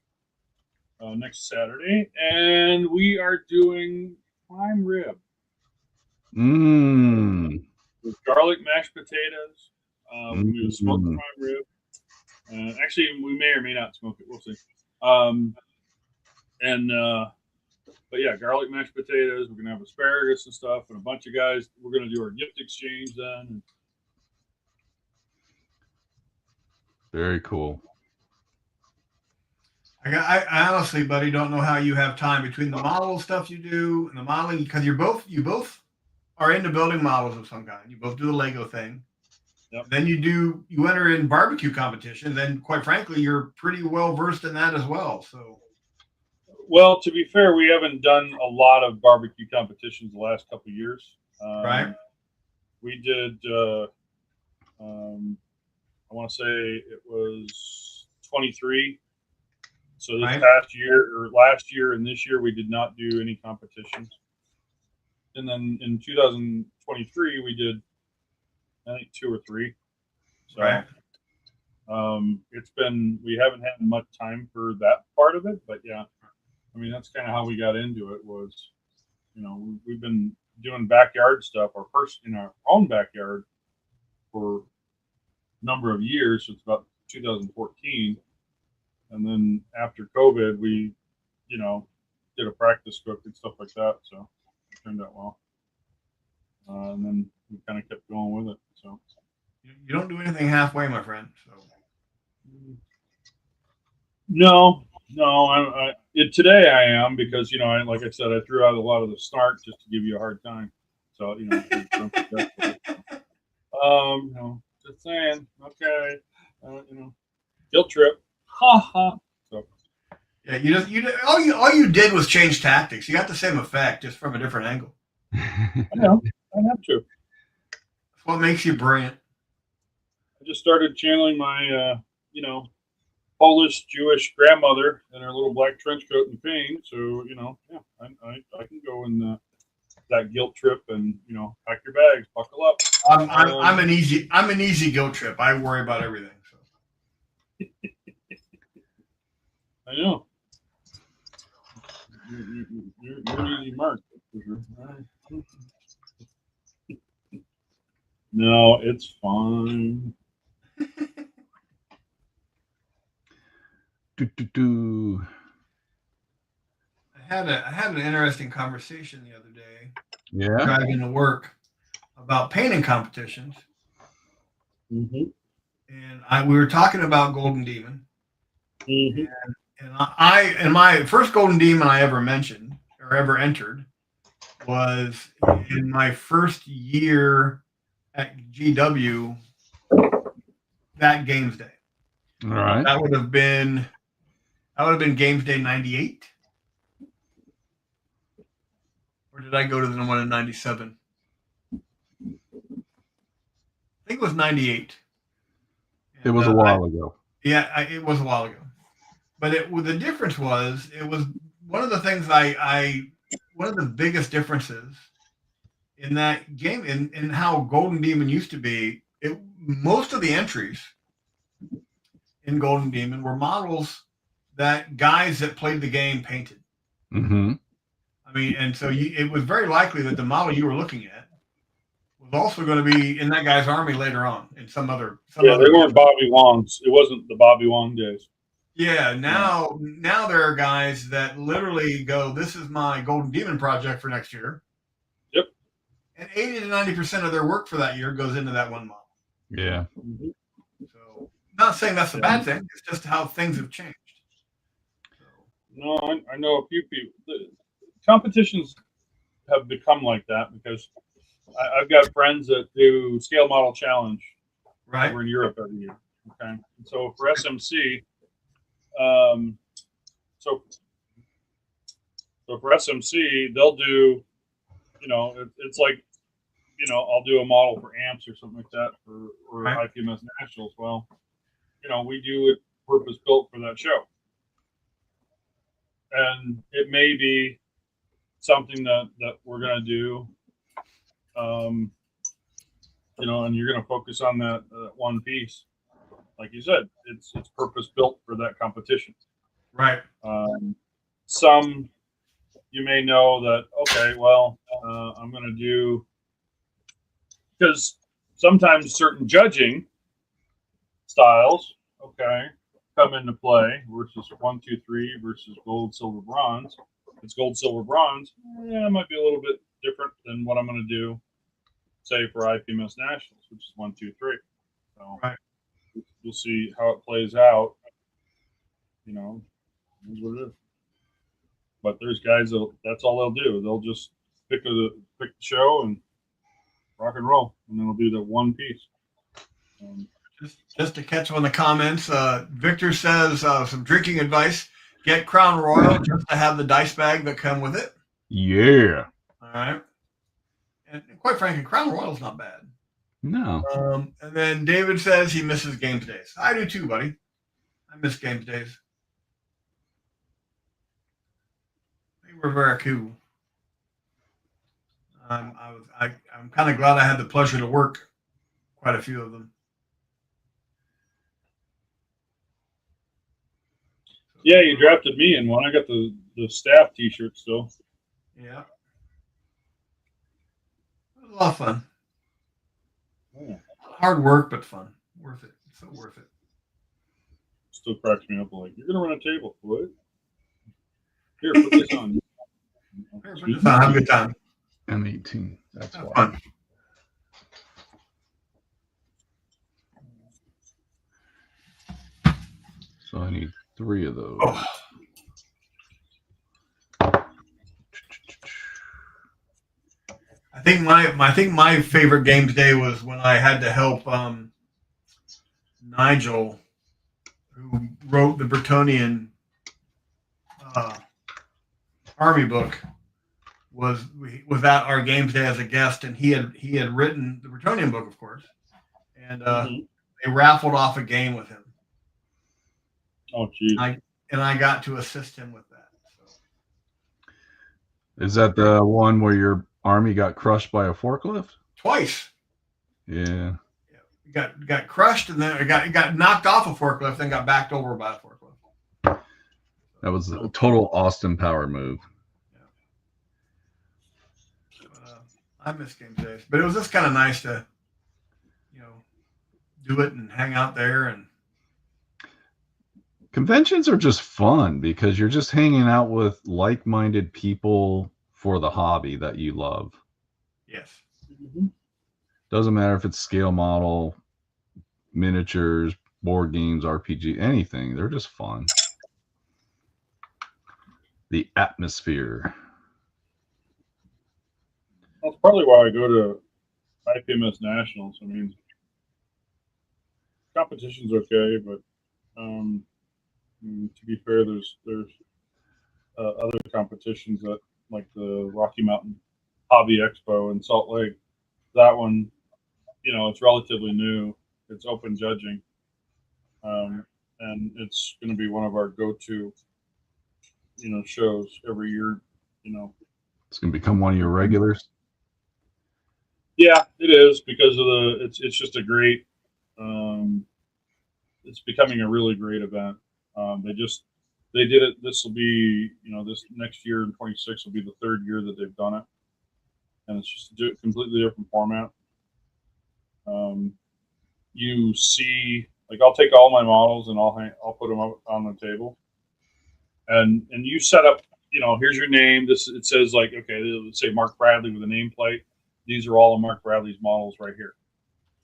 next Saturday. And we are doing prime rib. With garlic mashed potatoes. We're going to smoke prime rib. Actually, we may or may not smoke it. We'll see. But yeah, garlic mashed potatoes. We're going to have asparagus and stuff, and a bunch of guys. We're going to do our gift exchange then. Very cool. I honestly, buddy, don't know how you have time between the model stuff you do and the modeling, because you both are into building models of some kind. You both do the Lego thing. Yep. Then you enter in barbecue competition. Then, quite frankly, you're pretty well versed in that as well. So, well, to be fair, we haven't done a lot of barbecue competitions the last couple of years. Right. We did. I want to say it was 23. So this past year or last year and this year, we did not do any competitions. And then in 2023, we did, I think, 2 or 3. So we haven't had much time for that part of it, but yeah, I mean, that's kind of how we got into it was, we've been doing backyard stuff in our own backyard for a number of years. So it's about 2014. And then after COVID, we, did a practice cook and stuff like that. So it turned out well. And then we kind of kept going with it. So you don't do anything halfway, my friend. So no, today I am because like I said, I threw out a lot of the snark just to give you a hard time. So just saying, okay. Guilt trip. Ha ha. So Yeah, all you did was change tactics. You got the same effect, just from a different angle. I know. I have to. That's what makes you brilliant. I just started channeling my, Polish Jewish grandmother in her little black trench coat and pain. So yeah, I can go in that guilt trip and pack your bags, buckle up. I'm an easy guilt trip. I worry about everything. So. I know. You're an easy mark. No, it's fine. I had an interesting conversation the other day. Yeah. Driving to work about painting competitions, Mm-hmm. and we were talking about Golden Demon. Mm-hmm. And my first Golden Demon I ever mentioned or ever entered was in my first year at GW. That Games Day. All right. That would have been Games Day '98. Or did I go to the one in '97? I think it was '98. It was a while ago. Yeah, it was a while ago. But the difference was it was one of the things one of the biggest differences in that game in how Golden Demon used to be. Most of the entries in Golden Demon were models that guys that played the game painted. Mm-hmm. I mean, and so it was very likely that the model you were looking at was also going to be in that guy's army later on in some other. They weren't Bobby Wong's. It wasn't the Bobby Wong days. Yeah, now there are guys that literally go, "This is my Golden Demon project for next year." Yep. And 80 to 90% of their work for that year goes into that one model. Yeah. Mm-hmm. So, not saying that's a bad thing. It's just how things have changed. So. No, I know a few people. The competitions have become like that because I've got friends that do scale model challenge over in Europe every year. Okay, and so for SMC, so for SMC, they'll do, it's like, I'll do a model for amps or something like that or IPMS Nationals. Well, we do it purpose built for that show. And it may be something that we're going to do, and you're going to focus on that one piece. Like you said, it's purpose built for that competition. Right. Some you may know that, okay, well, I'm going to do, because sometimes certain judging styles, okay, come into play versus 1, 2, 3 versus gold, silver, bronze. If it's gold, silver, bronze, it might be a little bit different than what I'm going to do, say, for IPMS Nationals, which is 1, 2, 3. So we'll see how it plays out. Is what it is. But there's guys that's all they'll do. They'll just pick the show and rock and roll, and then they'll do the one piece. Just to catch on the comments, Victor says some drinking advice: get Crown Royal just to have the dice bag that come with it. Yeah. All right. And quite frankly, Crown Royal's not bad. No. And then David says he misses Games Days. I do too, buddy. I miss Games Days. They were very cool. I'm kind of glad I had the pleasure to work quite a few of them. Yeah, you drafted me in one. I got the staff T-shirt still. Yeah. It was a lot of fun. Yeah. Hard work, but fun. Worth it. So worth it. Still cracks me up like, you're going to run a table. What? Here, put this on. Here, put this on. Have a good time. M18. That's why. Fun. So I need 3 of those. Oh. I think my favorite game today was when I had to help Nigel, who wrote the Bretonian Army book, was at our games day as a guest, and he had written the Bretonian book, of course, and they raffled off a game with him. Oh, geez. And I got to assist him with that. So. Is that the one where your army got crushed by a forklift? Twice. Yeah. Got crushed, and then it got knocked off a forklift, and got backed over by a forklift. That was a total Austin Power move. Yeah. I miss game days, but it was just kind of nice to, do it and hang out there. And conventions are just fun because you're just hanging out with like-minded people for the hobby that you love. Yes. Mm-hmm. Doesn't matter if it's scale model, miniatures, board games, RPG, anything. They're just fun. The atmosphere. That's partly why I go to IPMS Nationals. I mean, competition's okay, but to be fair, there's other competitions that, like the Rocky Mountain Hobby Expo in Salt Lake. That one, it's relatively new. It's open judging, and it's going to be one of our go-to, shows every year. It's going to become one of your regulars. Yeah, it is, because of it's just a great. It's becoming a really great event. They did it. This will be, this next year in 26 will be the third year that they've done it, and it's just a completely different format. You see, like, I'll take all my models and I'll put them up on the table, and you set up. Here's your name. It says, like, okay, let's say Mark Bradley with a nameplate. These are all of Mark Bradley's models right here.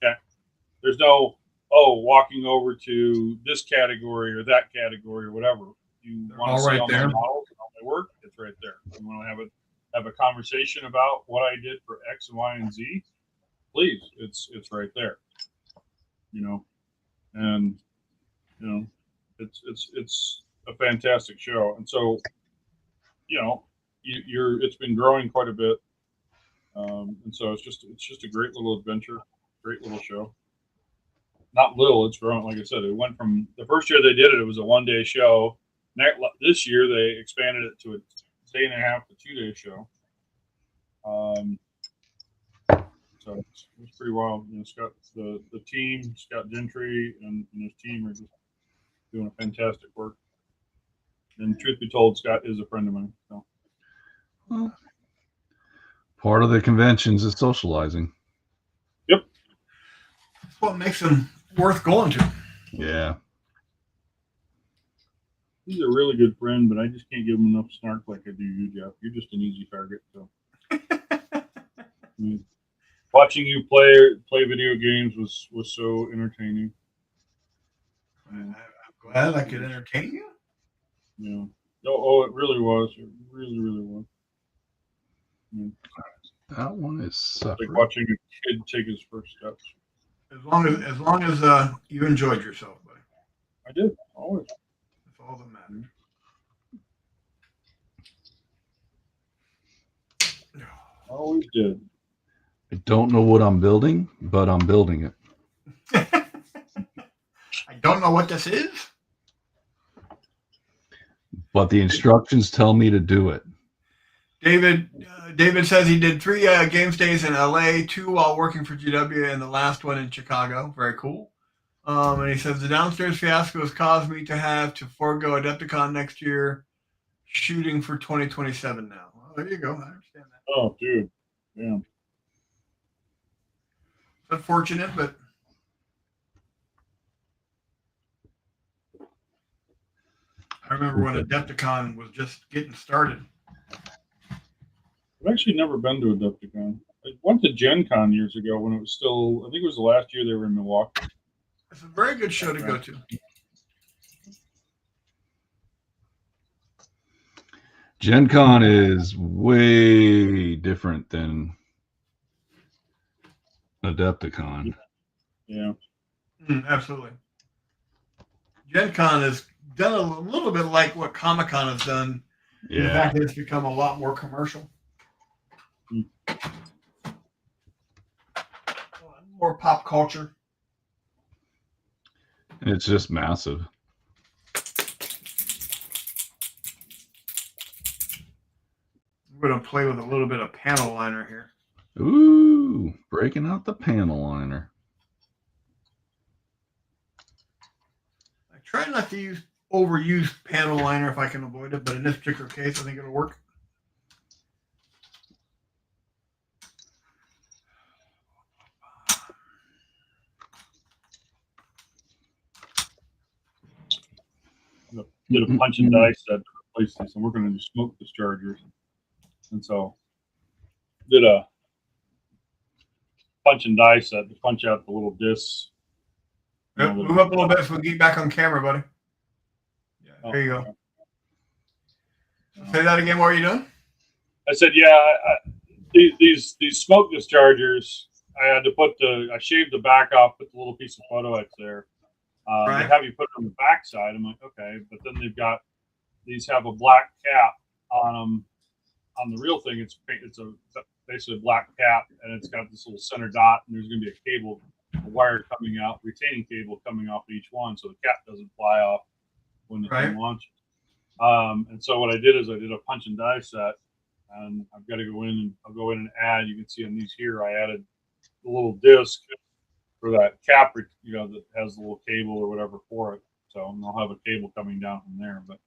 Okay, there's no walking over to this category or that category or whatever. You want to see all my models and all my work? It's right there. You want to have a conversation about what I did for X and Y and Z? Please, it's right there. And it's a fantastic show, and so it's been growing quite a bit, and so it's just a great little adventure, great little show. Not little, it's grown. Like I said, it went from the first year they did it, it was a 1-day show. This year they expanded it to a day and a half to 2-day show. So it's pretty wild. Scott, the team, Scott Gentry and his team are just doing a fantastic work. And truth be told, Scott is a friend of mine. So. Well, part of the conventions is socializing. Yep. That's what makes them worth going to. Yeah. He's a really good friend, but I just can't give him enough snark like I do you, Jeff. You're just an easy target. So. Watching you play video games was so entertaining. I'm glad I could entertain you. Yeah. Oh, it really was. It really, really was. That one is separate. Like watching a kid take his first steps. As long as you enjoyed yourself, buddy. I did, always. That's all that matters. Always did. I don't know what I'm building, but I'm building it. I don't know what this is, but the instructions tell me to do it. David says he did 3 game stays in LA, 2 while working for GW, and the last one in Chicago. Very cool. And he says the downstairs fiasco has caused me to have to forego Adepticon next year, shooting for 2027 now. Well, there you go. I understand that. Oh, dude. Yeah. It's unfortunate, but I remember when Adepticon was just getting started. I've actually never been to Adepticon. I went to Gen Con years ago when it was still, I think it was the last year they were in Milwaukee. It's a very good show to go to. Gen Con is way different than Adepticon. Yeah. Absolutely. Gen Con has done a little bit like what Comic Con has done. In the fact that it's become a lot more commercial. More pop culture. And it's just massive. We're going to play with a little bit of panel liner here. Ooh, breaking out the panel liner. I try not to overuse panel liner if I can avoid it, but in this particular case, I think it'll work. Did a punch and die set to replace this, and we're going to do smoke dischargers. And so did a punch and die set to punch out the little discs. Yep, move up a little bit so we can get back on camera, buddy. Yeah, there you go. Say that again. What are you doing? I said, yeah, these smoke dischargers, I had to I shaved the back off, put the little piece of photo etch there. They have you put it on the back side. I'm like, okay, but then these have a black cap on them. On the real thing, it's basically a black cap, and it's got this little center dot, and there's going to be a wire coming out, retaining cable coming off each one, so the cap doesn't fly off when the thing launches. And so what I did is I did a punch and die set, and I've got to go in and I'll go in and add. You can see on these here, I added the little disc for that cap, that has the little cable or whatever for it. So I'll have a cable coming down from there. But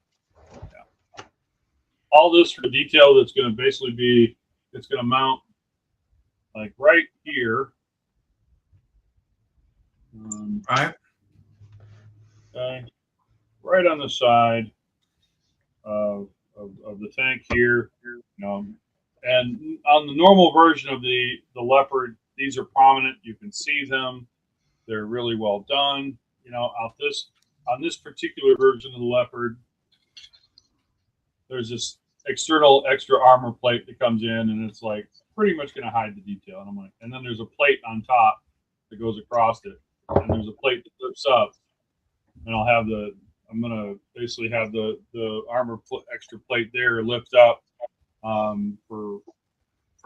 yeah, all this for detail that's going to basically be, it's going to mount like right here. Right. Okay. Right on the side of the tank here, and on the normal version of the Leopard, these are prominent. You can see them. They're really well done. On this particular version of the Leopard, there's this external extra armor plate that comes in, and it's like pretty much going to hide the detail. And I'm like, and then there's a plate on top that goes across it, and there's a plate that flips up, and I'm going to basically have the armor extra plate there lift up for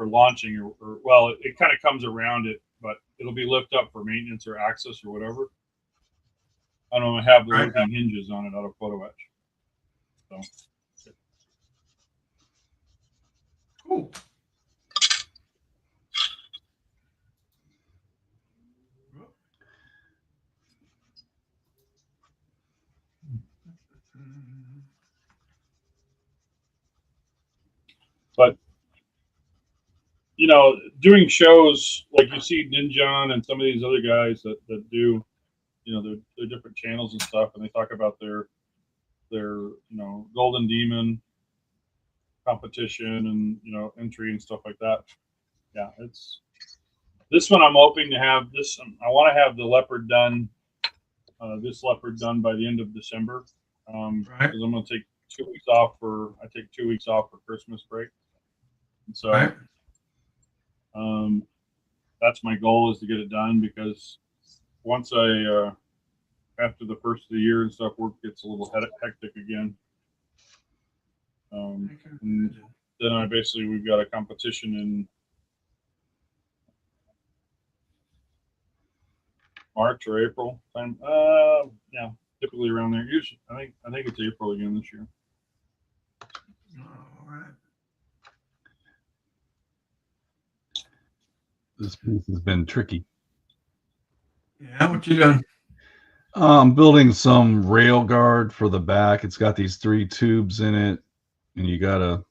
launching, or well, it kind of comes around it, but it'll be lift up for maintenance or access or whatever. I don't have the working hinges on it out of photo etch. So. Cool. But doing shows like you see Ninjon and some of these other guys that do, their different channels and stuff, and they talk about their Golden Demon competition and entry and stuff like that. Yeah, it's this one. I'm hoping to have this. I want to have the Leopard done. This Leopard done by the end of December. Because I'm going to take 2 weeks off I take 2 weeks off for Christmas break. And so that's my goal, is to get it done, because once after the first of the year and stuff, work gets a little hectic again. And then we've got a competition in March or April time. Yeah, typically around there. Usually, I think it's April again this year. All right. This piece has been tricky. Yeah, what you doing? I'm building some rail guard for the back. It's got these 3 tubes in it, and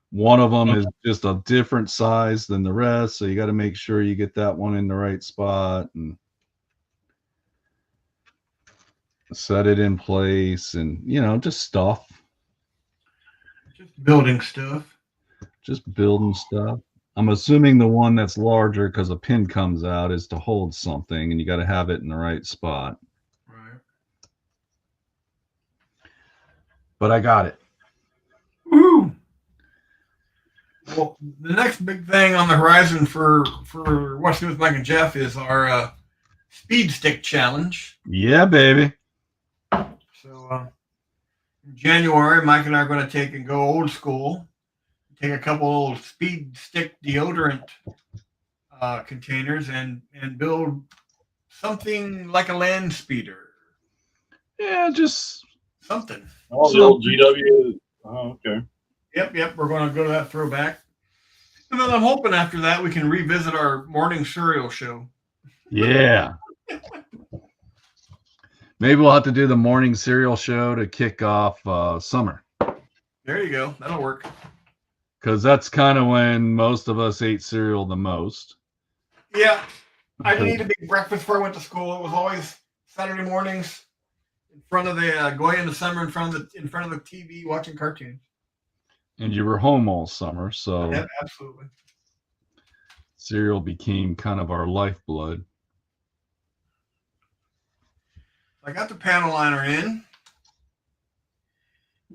one of them is just a different size than the rest, so you got to make sure you get that one in the right spot and set it in place, and just stuff. Just building stuff. Just building stuff. I'm assuming the one that's larger, because a pin comes out, is to hold something, and you got to have it in the right spot. Right. But I got it. Woo! Well, the next big thing on the horizon for What's New with Mike and Jeff is our Speed Stick Challenge. Yeah, baby. So in January, Mike and I are going to take and go old school. Take a couple old speed stick deodorant containers and build something like a land speeder. Yeah, just Something. Oh, the old GW. Oh, okay. Yep. We're going to go to that throwback. And then I'm hoping after that we can revisit our morning cereal show. yeah. Maybe we'll have to do the morning cereal show to kick off summer. There you go. That'll work. Because that's kind of when most of us ate cereal the most. Yeah. I didn't eat a big breakfast before I went to school. It was always Saturday mornings in front of the going into summer in front of the TV watching cartoons. And you were home all summer, so Yeah, absolutely. Cereal became kind of our lifeblood. I got the panel liner in.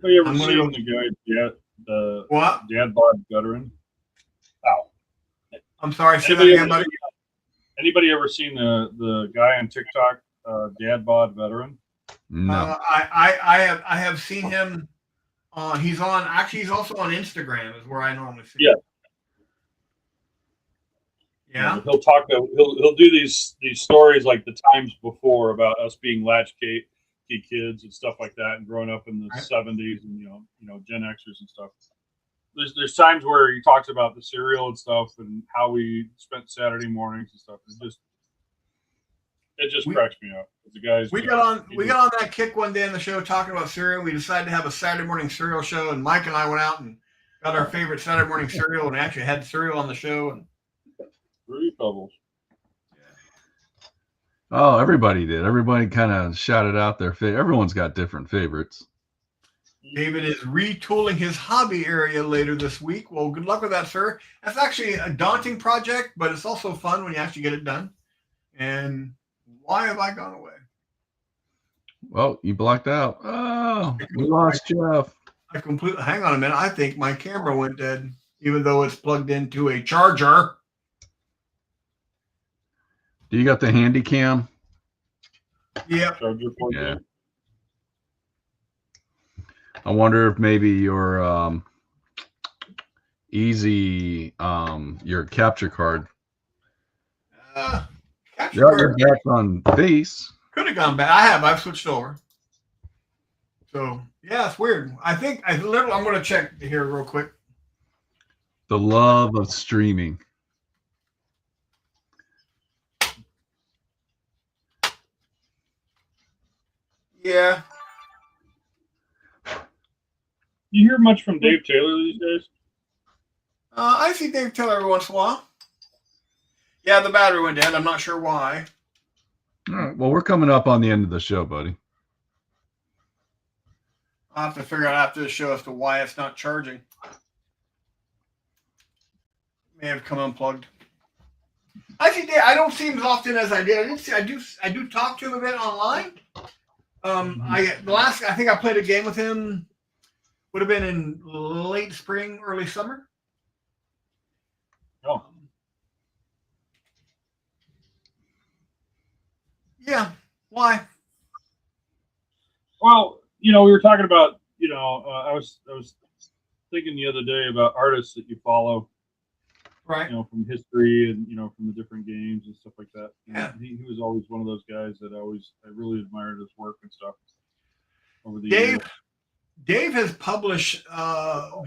Have you ever seen the guy, the what? Dad Bod veteran? Oh. I'm sorry, say that again, buddy. Anybody ever seen the guy on TikTok, Dad Bod veteran? No. I have seen him. He's also on Instagram, is where I normally see him. Yeah. He'll talk. He'll do these stories like the times before about us being latchkey kids and stuff like that, and growing up in the '70s and you know Gen Xers and stuff. There's times where he talks about the cereal and stuff and how we spent Saturday mornings and stuff. It just cracks me up. The guys. We got on that kick one day in the show talking about cereal. We decided to have a Saturday morning cereal show, and Mike and I went out and got our favorite Saturday morning cereal, and actually had cereal on the show. And Fruity Pebbles. Oh, everybody did. Everybody kind of shouted out their favorite. Everyone's got different favorites. David is retooling his hobby area later this week. Well, good luck with that, sir. That's actually a daunting project, but it's also fun when you actually get it done. And why have I gone away? Well, you blacked out. Oh, we lost Jeff. Hang on a minute. I think my camera went dead, even though it's plugged into a charger. Do you got the handy cam? Yep. Yeah. I wonder if maybe your your capture card. You're back on base. Could have gone back. I've switched over. So yeah, it's weird. I'm going to check here real quick. The love of streaming. Yeah. You hear much from Dave Taylor these days? I see Dave Taylor every once in a while. Yeah, the battery went dead. I'm not sure why. All right. Well, we're coming up on the end of the show, buddy. I'll have to figure out after the show as to why it's not charging. May have come unplugged. I see Dave. I don't see him as often as I did. I do talk to him a bit online. I think I played a game with him. Would have been in late spring, early summer. Oh. Yeah. Why? Well, we were talking about, I was thinking the other day about artists that you follow, right? From history and from the different games and stuff like that. Yeah. He was always one of those guys that I really admired his work and stuff over the years. Dave has published a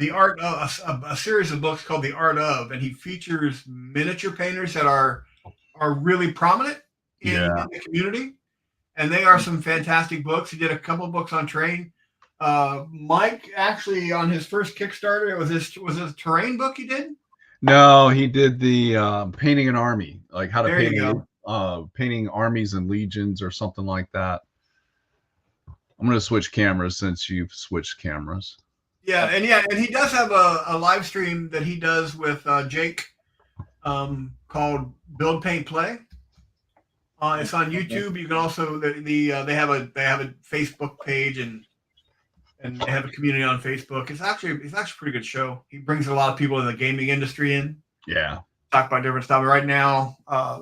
series of books called The Art Of, and he features miniature painters that are really prominent in the community, and they are some fantastic books. He did a couple books on terrain. Mike actually on his first Kickstarter, it was his terrain book he did. No, he did the painting an army, like how to painting armies and legions or something like that. I'm going to switch cameras since you've switched cameras. Yeah, and he does have a live stream that he does with Jake called Build Paint Play. It's on YouTube. You can also they have a Facebook page and they have a community on Facebook. It's actually a pretty good show. He brings a lot of people in the gaming industry in. Yeah. Talk about different stuff. Right now,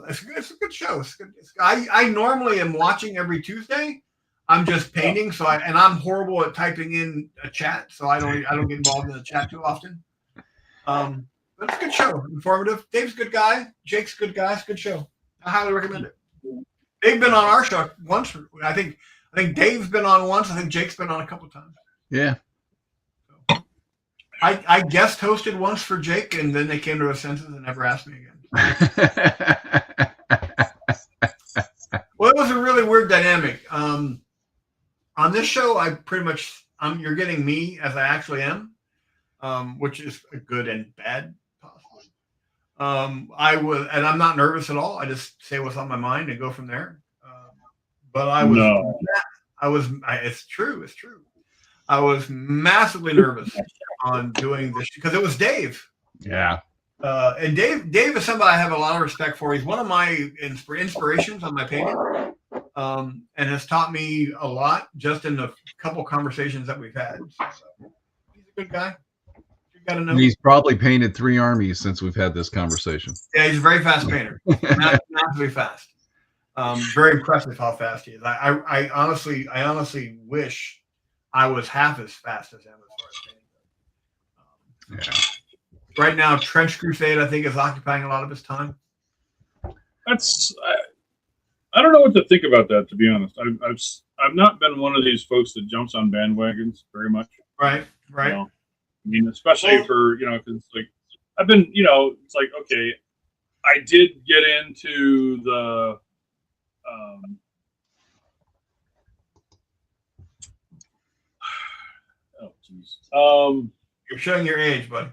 it's a good show. It's good. I normally am watching every Tuesday. I'm just painting. So I'm horrible at typing in a chat, so I don't get involved in the chat too often. But it's a good show, informative. Dave's a good guy. Jake's a good guy. It's a good show. I highly recommend it. They've been on our show once. I think Dave's been on once. I think Jake's been on a couple of times. Yeah. So, I guest hosted once for Jake, and then they came to their senses and never asked me again. Well, it was a really weird dynamic. On this show, you're getting me as I actually am, which is a good and bad. And I'm not nervous at all. I just say what's on my mind and go from there. But it's true. I was massively nervous on doing this because it was Dave. Yeah. And Dave is somebody I have a lot of respect for. He's one of my inspirations on my painting, and has taught me a lot just in the couple conversations that we've had. So, he's a good guy. Gotta know. He's probably painted 3 armies since we've had this conversation. Yeah, he's a very fast painter. Massively fast. Very impressive how fast he is. I honestly wish I was half as fast as him as far as painting. Right now, Trench Crusade, I think, is occupying a lot of his time. I don't know what to think about that, to be honest. I've not been one of these folks that jumps on bandwagons very much. Right. You know? I mean, especially for, because like I've been, it's like, okay, I did get into the, oh, jeez. You're showing your age, bud.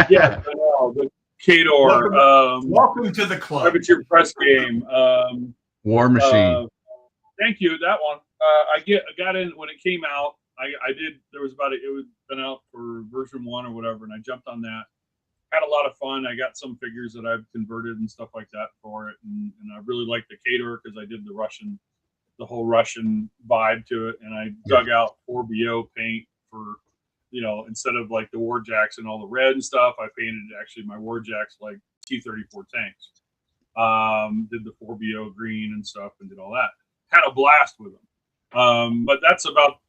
Yeah, I know. The Kador. Welcome to the club. Privateer Press Game. War Machine. Thank you. That one. I got in when it came out. I did. There was it was been out for version 1 or whatever, and I jumped on that. Had a lot of fun. I got some figures that I've converted and stuff like that for it, and I really liked the Kador because I did the whole Russian vibe to it, and I dug out 4BO paint for, instead of like the Warjacks and all the red and stuff, I painted actually my Warjacks like T-34 tanks. Did the 4BO green and stuff and did all that. Had a blast with them. But that's about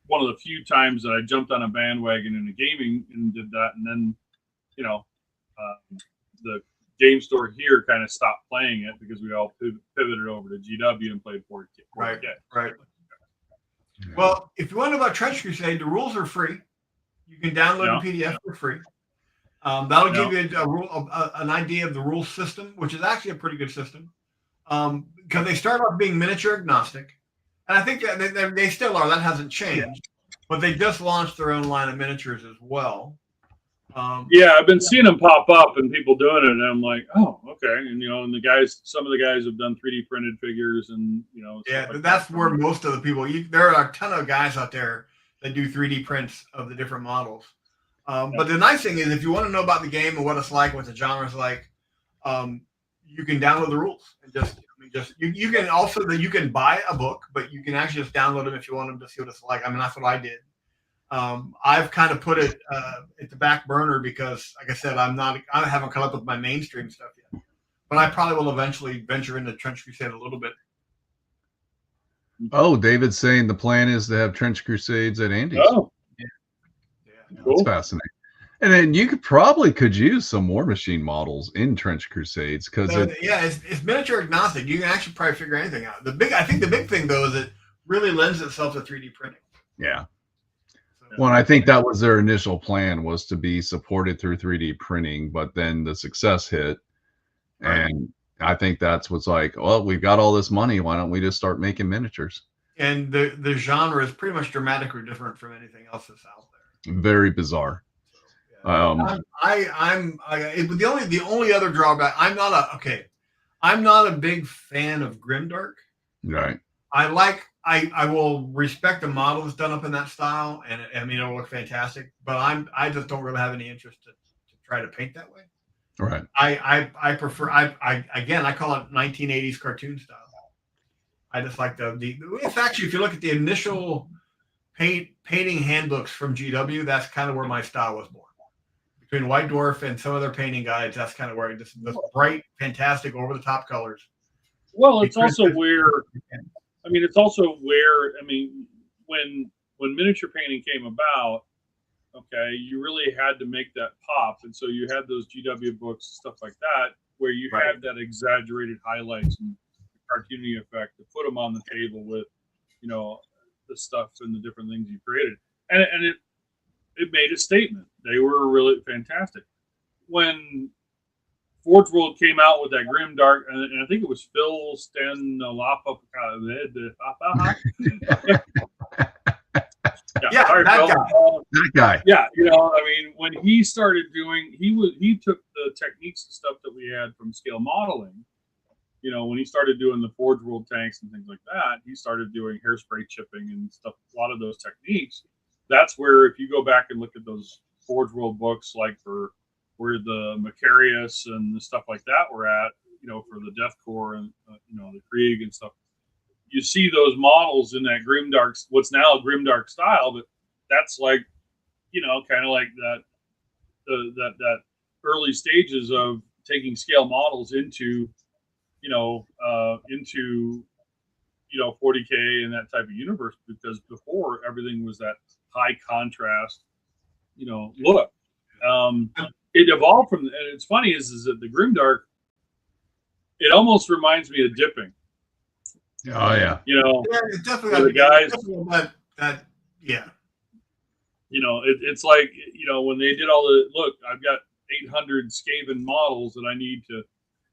one of the few times that I jumped on a bandwagon in the gaming and did that. And then, the game store here kind of stopped playing it because we all pivoted over to GW and played 4K. Right. Well, if you want to know about Trench Crusade, the rules are free. You can download the PDF for free. That'll give you an idea of the rules system, which is actually a pretty good system. Because they start off being miniature agnostic. And I think that they still are. That hasn't changed. But they just launched their own line of miniatures as well. I've been seeing them pop up and people doing it, and I'm like, oh, okay. And and some of the guys have done 3D printed figures, and that's where most of the people. There are a ton of guys out there that do 3D prints of the different models. But the nice thing is, if you want to know about the game and what it's like, what the genre is like, you can download the rules and you can also you can buy a book, but you can actually just download them if you want them to see what it's like. I mean, that's what I did. I've kind of put it at the back burner because, like I said, I haven't come up with my mainstream stuff yet. But I probably will eventually venture into Trench Crusade a little bit. Oh, David's saying the plan is to have Trench Crusades at Andy's. Oh, yeah. Cool. That's fascinating. And then you could use some War Machine models in Trench Crusades because it's miniature agnostic. You can actually probably figure anything out. I think the big thing though is it really lends itself to 3D printing. Yeah. Well, I think that was their initial plan, was to be supported through 3D printing, but then the success hit, and I think that's what's like, well, we've got all this money, why don't we just start making miniatures? And the genre is pretty much dramatically different from anything else that's out there. Very bizarre. The only other drawback, I'm not a big fan of grimdark. Right. I will respect the models done up in that style, and it'll look fantastic. But I just don't really have any interest to try to paint that way. Right. I prefer I call it 1980s cartoon style. I just like it's actually, if you look at the initial painting handbooks from GW, that's kind of where my style was born. Between White Dwarf and some other painting guides, that's kind of where the bright, fantastic, over the top colors. Well, it's also where I mean, it's also where, I mean, when miniature painting came about, okay, you really had to make that pop, and so you had those GW books and stuff like that, where you Right. had that exaggerated highlights and cartoony effect to put them on the table with, you know, the stuff and the different things you created, and it made a statement. They were really fantastic. When Forge World came out with that grim dark, and I think it was Phil Stanlapa. Yeah, sorry, that Phil. guy. That guy. Yeah, you know, I mean, when he started doing, he took the techniques and stuff that we had from scale modeling. You know, when he started doing the Forge World tanks and things like that, he started doing hairspray chipping and stuff. A lot of those techniques. That's where, if you go back and look at those Forge World books, like for where the Macarius and the stuff like that were at, you know, for the Death Corps and you know, the Krieg and stuff, you see those models in that grimdark, what's now a grimdark style, but that's like, you know, kind of like that early stages of taking scale models into, you know, 40K and that type of universe, because before everything was that high contrast, you know, look. It evolved from, and it's funny is that the grimdark, it almost reminds me of dipping. Oh yeah. You know, Yeah, it's definitely the guys. that yeah. You know, it's like, you know, when they did all the, look, I've got 800 Skaven models that I need to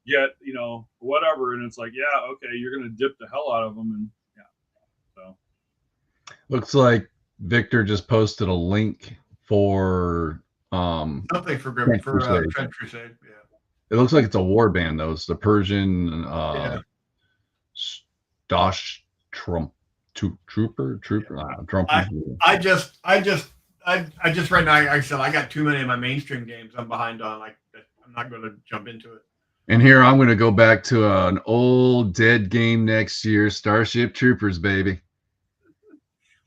get, you know, whatever, and it's like, yeah, okay, you're gonna dip the hell out of them, and yeah, so Looks like Victor just posted a link for Something for Trench Crusade. Trench Crusade. Yeah. It looks like it's a war band though. It's the Persian Dosh Trump Trooper. I just right now, like I said, I got too many of my mainstream games I'm behind on. Like, I'm not going to jump into it. And here I'm going to go back to an old dead game next year, Starship Troopers, baby.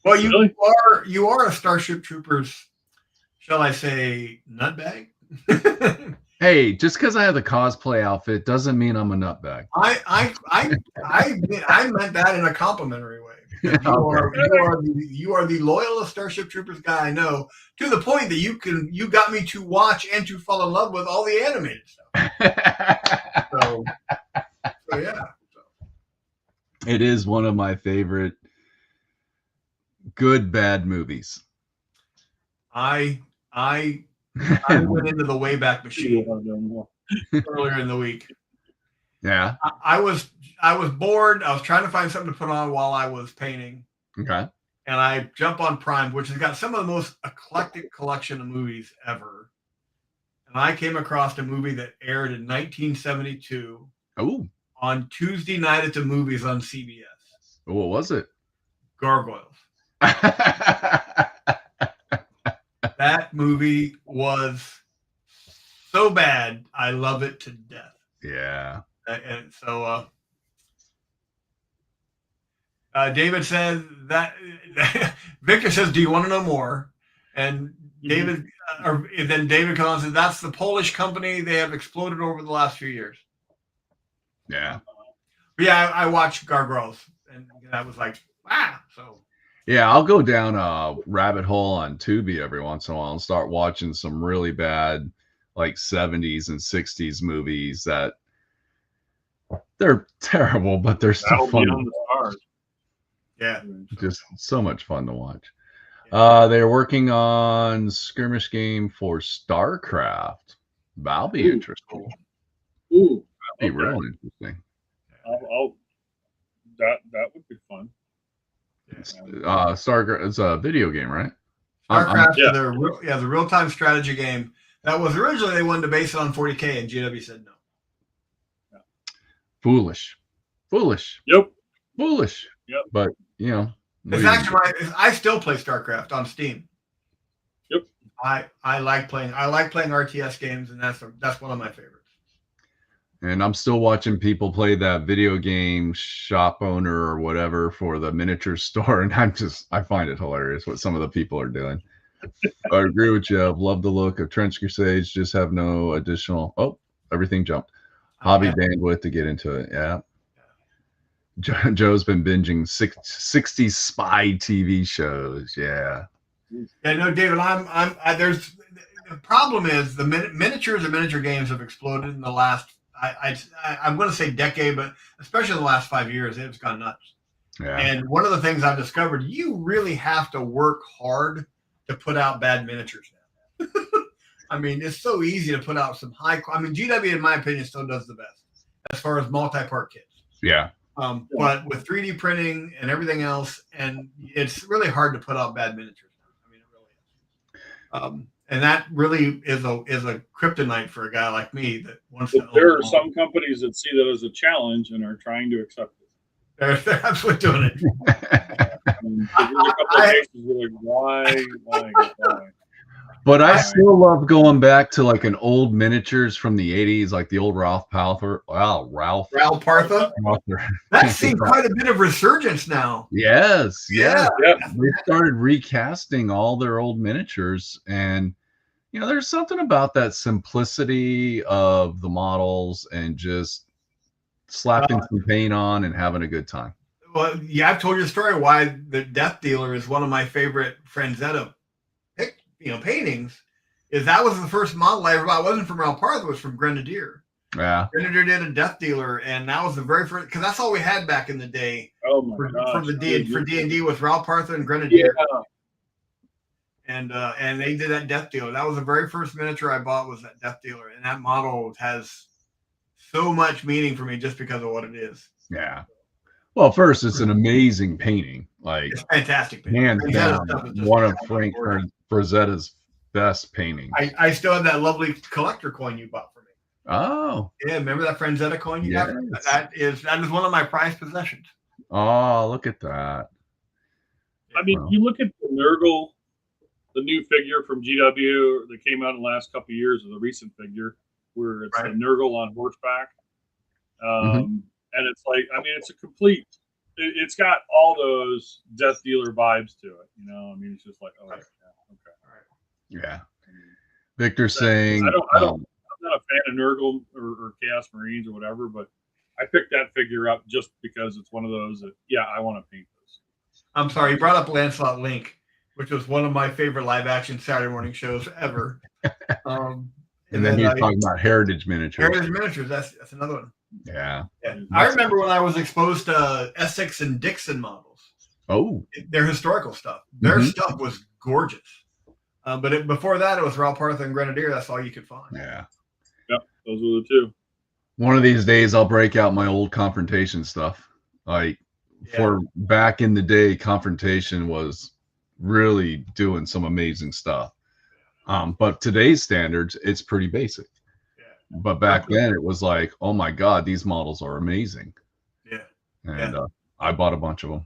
Well, you are a Starship Troopers, shall I say, nutbag? Hey, just because I have the cosplay outfit doesn't mean I'm a nutbag. I meant that in a complimentary way. You are the loyalest Starship Troopers guy I know, to the point that you got me to watch and to fall in love with all the animated stuff. so yeah. It is one of my favorite good bad movies. I went into the Wayback Machine earlier in the week. Yeah. I was bored. I was trying to find something to put on while I was painting. Okay. And I jump on Prime, which has got some of the most eclectic collection of movies ever. And I came across a movie that aired in 1972. Oh. On Tuesday night at the movies on CBS. What was it? Gargoyles. That movie was so bad, I love it to death. Yeah. And so David said that Victor says, "Do you want to know more?" And David, then David comes and says, "That's the Polish company. They have exploded over the last few years." Yeah. But yeah, I watched Gargoyles, and I was like, so. Yeah, I'll go down a rabbit hole on Tubi every once in a while and start watching some really bad, like 70s and 60s movies that they're terrible, but they're still fun. Yeah, just so much fun to watch. They're working on skirmish game for StarCraft. That'll be interesting. Ooh, that'll be real interesting. That would be fun. StarCraft is a video game, right? StarCraft is the real-time strategy game that was originally, they wanted to base it on 40K, and GW said no. Yeah. Foolish. Yep. Foolish. Yep. But you know, it's actually I still play StarCraft on Steam. Yep. I like playing RTS games, and that's one of my favorites. And I'm still watching people play that video game shop owner or whatever for the miniature store. And I find it hilarious what some of the people are doing. I agree with you. I've loved the look of Trench Crusades, just have no additional, everything jumped. Hobby bandwidth to get into it. Yeah. Joe's been binging 60s spy TV shows. Yeah. Yeah, no, David, there's the problem is the miniatures and miniature games have exploded in the last, I'm going to say decade, but especially in the last 5 years, it's gone nuts. Yeah. And one of the things I've discovered, you really have to work hard to put out bad miniatures now. I mean, it's so easy to put out some I mean, GW, in my opinion, still does the best as far as multi-part kits. Yeah. But with 3D printing and everything else, and it's really hard to put out bad miniatures. I mean, it really is. And that really is a kryptonite for a guy like me that wants to. There are some companies that see that as a challenge and are trying to accept it. They're absolutely doing it. There's a couple of cases where why? But I still love going back to like an old miniatures from the 80s, like the old Ralph Partha. That's seen quite a bit of resurgence now. Yes. Yeah. They started recasting all their old miniatures. And, you know, there's something about that simplicity of the models and just slapping some paint on and having a good time. Well, yeah, I've told you a story why the Death Dealer is one of my favorite Franzetta paintings. Is that was the first model I ever bought. It wasn't from Ralph Partha, it was from Grenadier. Yeah. Grenadier did a Death Dealer, and that was the very first, because that's all we had back in the day. Oh my gosh. For D&D with Ralph Partha and Grenadier. Yeah. And they did that Death Dealer. That was the very first miniature I bought, was that Death Dealer, and that model has so much meaning for me just because of what it is. Yeah. Well, first, it's an amazing painting. Like, it's fantastic painting. Hands down, one of Frank Frazetta's best paintings. I still have that lovely collector coin you bought for me. Oh. Yeah, remember that Franzetta coin you got? That is one of my prized possessions. Oh, look at that. I mean, you look at the Nurgle, the new figure from GW that came out in the last couple of years, or the recent figure, where it's a Nurgle on horseback. And it's like, I mean, it's a complete, it's got all those Death Dealer vibes to it. You know, I mean, it's just like, oh, yeah, okay. Yeah. Victor saying, I'm not a fan of Nurgle or Chaos Marines or whatever, but I picked that figure up just because it's one of those that, yeah, I want to paint this. I'm sorry, you brought up Lancelot Link, which was one of my favorite live action Saturday morning shows ever. And then you're talking about Heritage Miniatures. Heritage Miniatures, that's another one. Yeah. I remember when I was exposed to Essex and Dixon models. Oh. Their historical stuff. Their stuff was gorgeous. But before that, it was Ralph Partha and Grenadier. That's all you could find. Yeah. Yep, those were the two. One of these days, I'll break out my old Confrontation stuff. Like, for back in the day, Confrontation was really doing some amazing stuff. But today's standards, it's pretty basic. But back then it was like, oh my God, these models are amazing. Yeah. And I bought a bunch of them.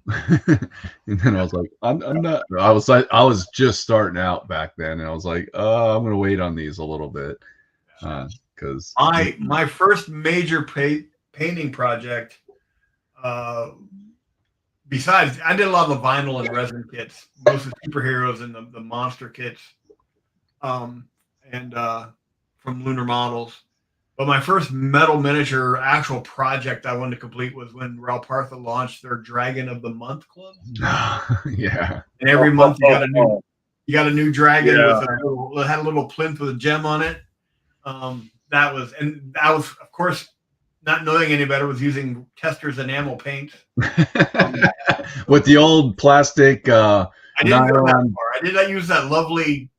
And then I was like, I'm not, I was just starting out back then. And I was like, I'm going to wait on these a little bit. Because my first major painting project, besides, I did a lot of the vinyl and resin kits, most of the superheroes and the monster kits, and from Lunar Models. But my first metal miniature actual project I wanted to complete was when Ralph Partha launched their Dragon of the Month Club. Yeah. And every month you got a new dragon with had a little plinth with a gem on it. That was, of course, not knowing any better, was using Tester's enamel paint. With the old plastic I didn't go that far. I did not use that lovely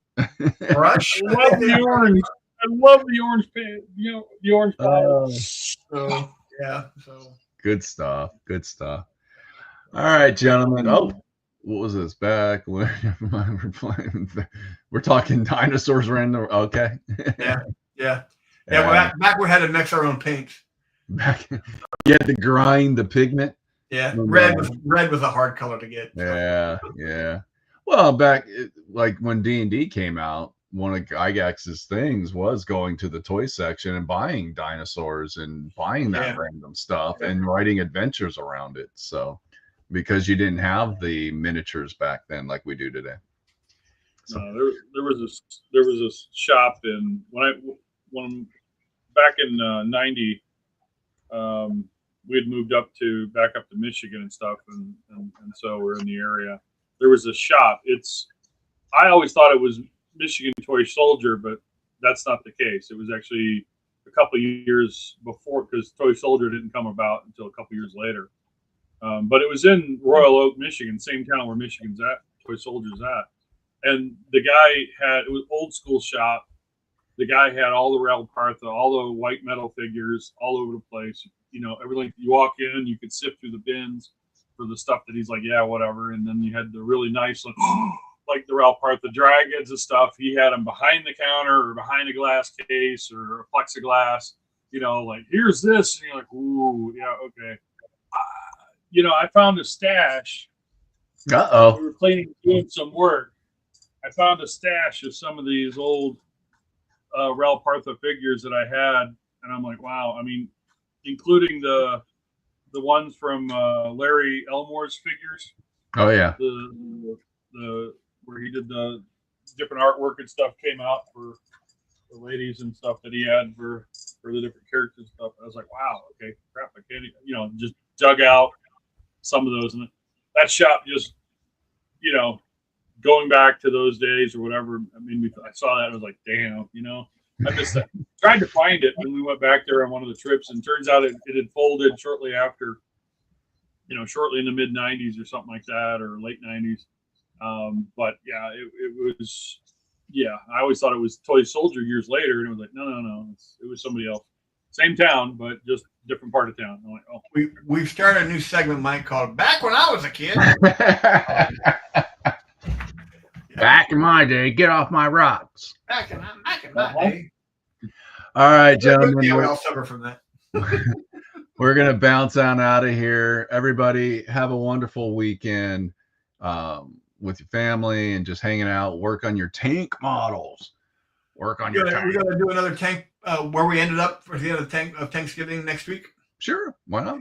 brush. I love the orange. I love the orange paint. You know, the orange palette. So good stuff. Good stuff. All right, gentlemen. Oh, what was this? Back when we're talking dinosaurs random. Okay. Yeah. Back we had to mix our own paints. You had to grind the pigment. Yeah, red was a hard color to get. Yeah. Well, back like when D&D came out, one of Gygax's things was going to the toy section and buying dinosaurs and buying that random stuff and writing adventures around it. So, because you didn't have the miniatures back then like we do today. So there was a shop when back in 90, we had moved back up to Michigan and stuff, and so we're in the area. There was a shop. I always thought it was Michigan Toy Soldier, but that's not the case. It was actually a couple of years before, because Toy Soldier didn't come about until a couple of years later. But it was in Royal Oak, Michigan, same town where Michigan's at, Toy Soldier's at. And the guy it was old school shop. The guy had all the Ralph Partha, all the white metal figures all over the place. Everything. You walk in, you could sift through the bins for the stuff that he's like, yeah, whatever. And then you had the really nice, like the Ralph Partha dragons and stuff. He had them behind the counter or behind a glass case or a plexiglass. Like, here's this, and you're like, ooh, yeah, okay. I found a stash. Uh-oh. We were doing some work. I found a stash of some of these old Ralph Partha figures that I had, and I'm like, wow. I mean, including the ones from Larry Elmore's figures. Oh yeah. The where he did the different artwork and stuff came out for the ladies and stuff that he had for the different characters and stuff. I was like, wow, okay, crap, I can't, just dug out some of those, and that shop just, going back to those days or whatever. I mean, I saw that and I was like, damn, I just tried to find it when we went back there on one of the trips, and turns out it had folded shortly after, shortly in the mid 90s or something like that, or late 90s. But yeah, it was, yeah, I always thought it was Toy Soldier years later, and it was like, no, it was somebody else. Same town, but just different part of town. I'm like, oh. We've started a new segment, Mike, called Back When I Was a Kid. Back in my day, get off my rocks. Back in my day. All right, gentlemen. Yeah, we all suffer from that. We're going to bounce on out of here. Everybody have a wonderful weekend with your family and just hanging out. Work on your tank models. Work on your tank. We're going to do another tank where we ended up for the end of Thanksgiving next week. Sure. Why not?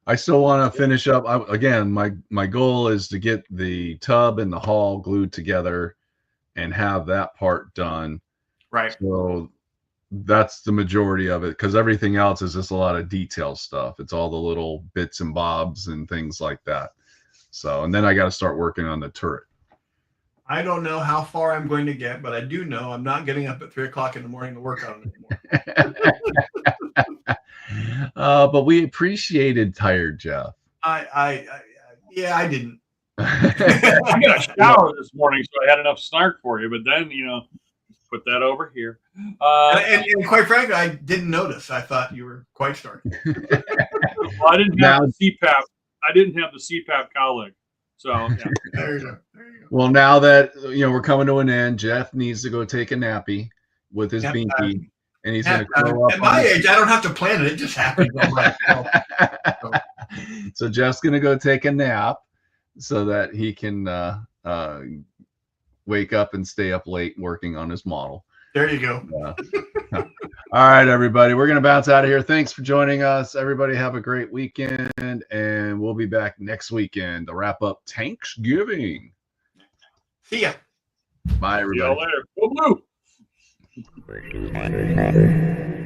I still want to finish up. Again, my goal is to get the tub and the hull glued together and have that part done. Right. So that's the majority of it, because everything else is just a lot of detail stuff. It's all the little bits and bobs and things like that. So, and then I got to start working on the turret. I don't know how far I'm going to get, but I do know I'm not getting up at 3:00 in the morning to work on it anymore. But we appreciated Tired Jeff. I didn't. I got a shower this morning, so I had enough snark for you. But then, put that over here. And quite frankly, I didn't notice. I thought you were quite stark. Well, I didn't have the CPAP. I didn't have the CPAP cowlick. So yeah. There you go. Well, now that we're coming to an end, Jeff needs to go take a nappy with his binky, and he's going to curl up. At my age, I don't have to plan it; it just happens. So Jeff's going to go take a nap so that he can wake up and stay up late working on his model. There you go. All right, everybody. We're going to bounce out of here. Thanks for joining us. Everybody have a great weekend, and we'll be back next weekend to wrap up Thanksgiving. See ya. Bye, everybody. See you later. Go blue.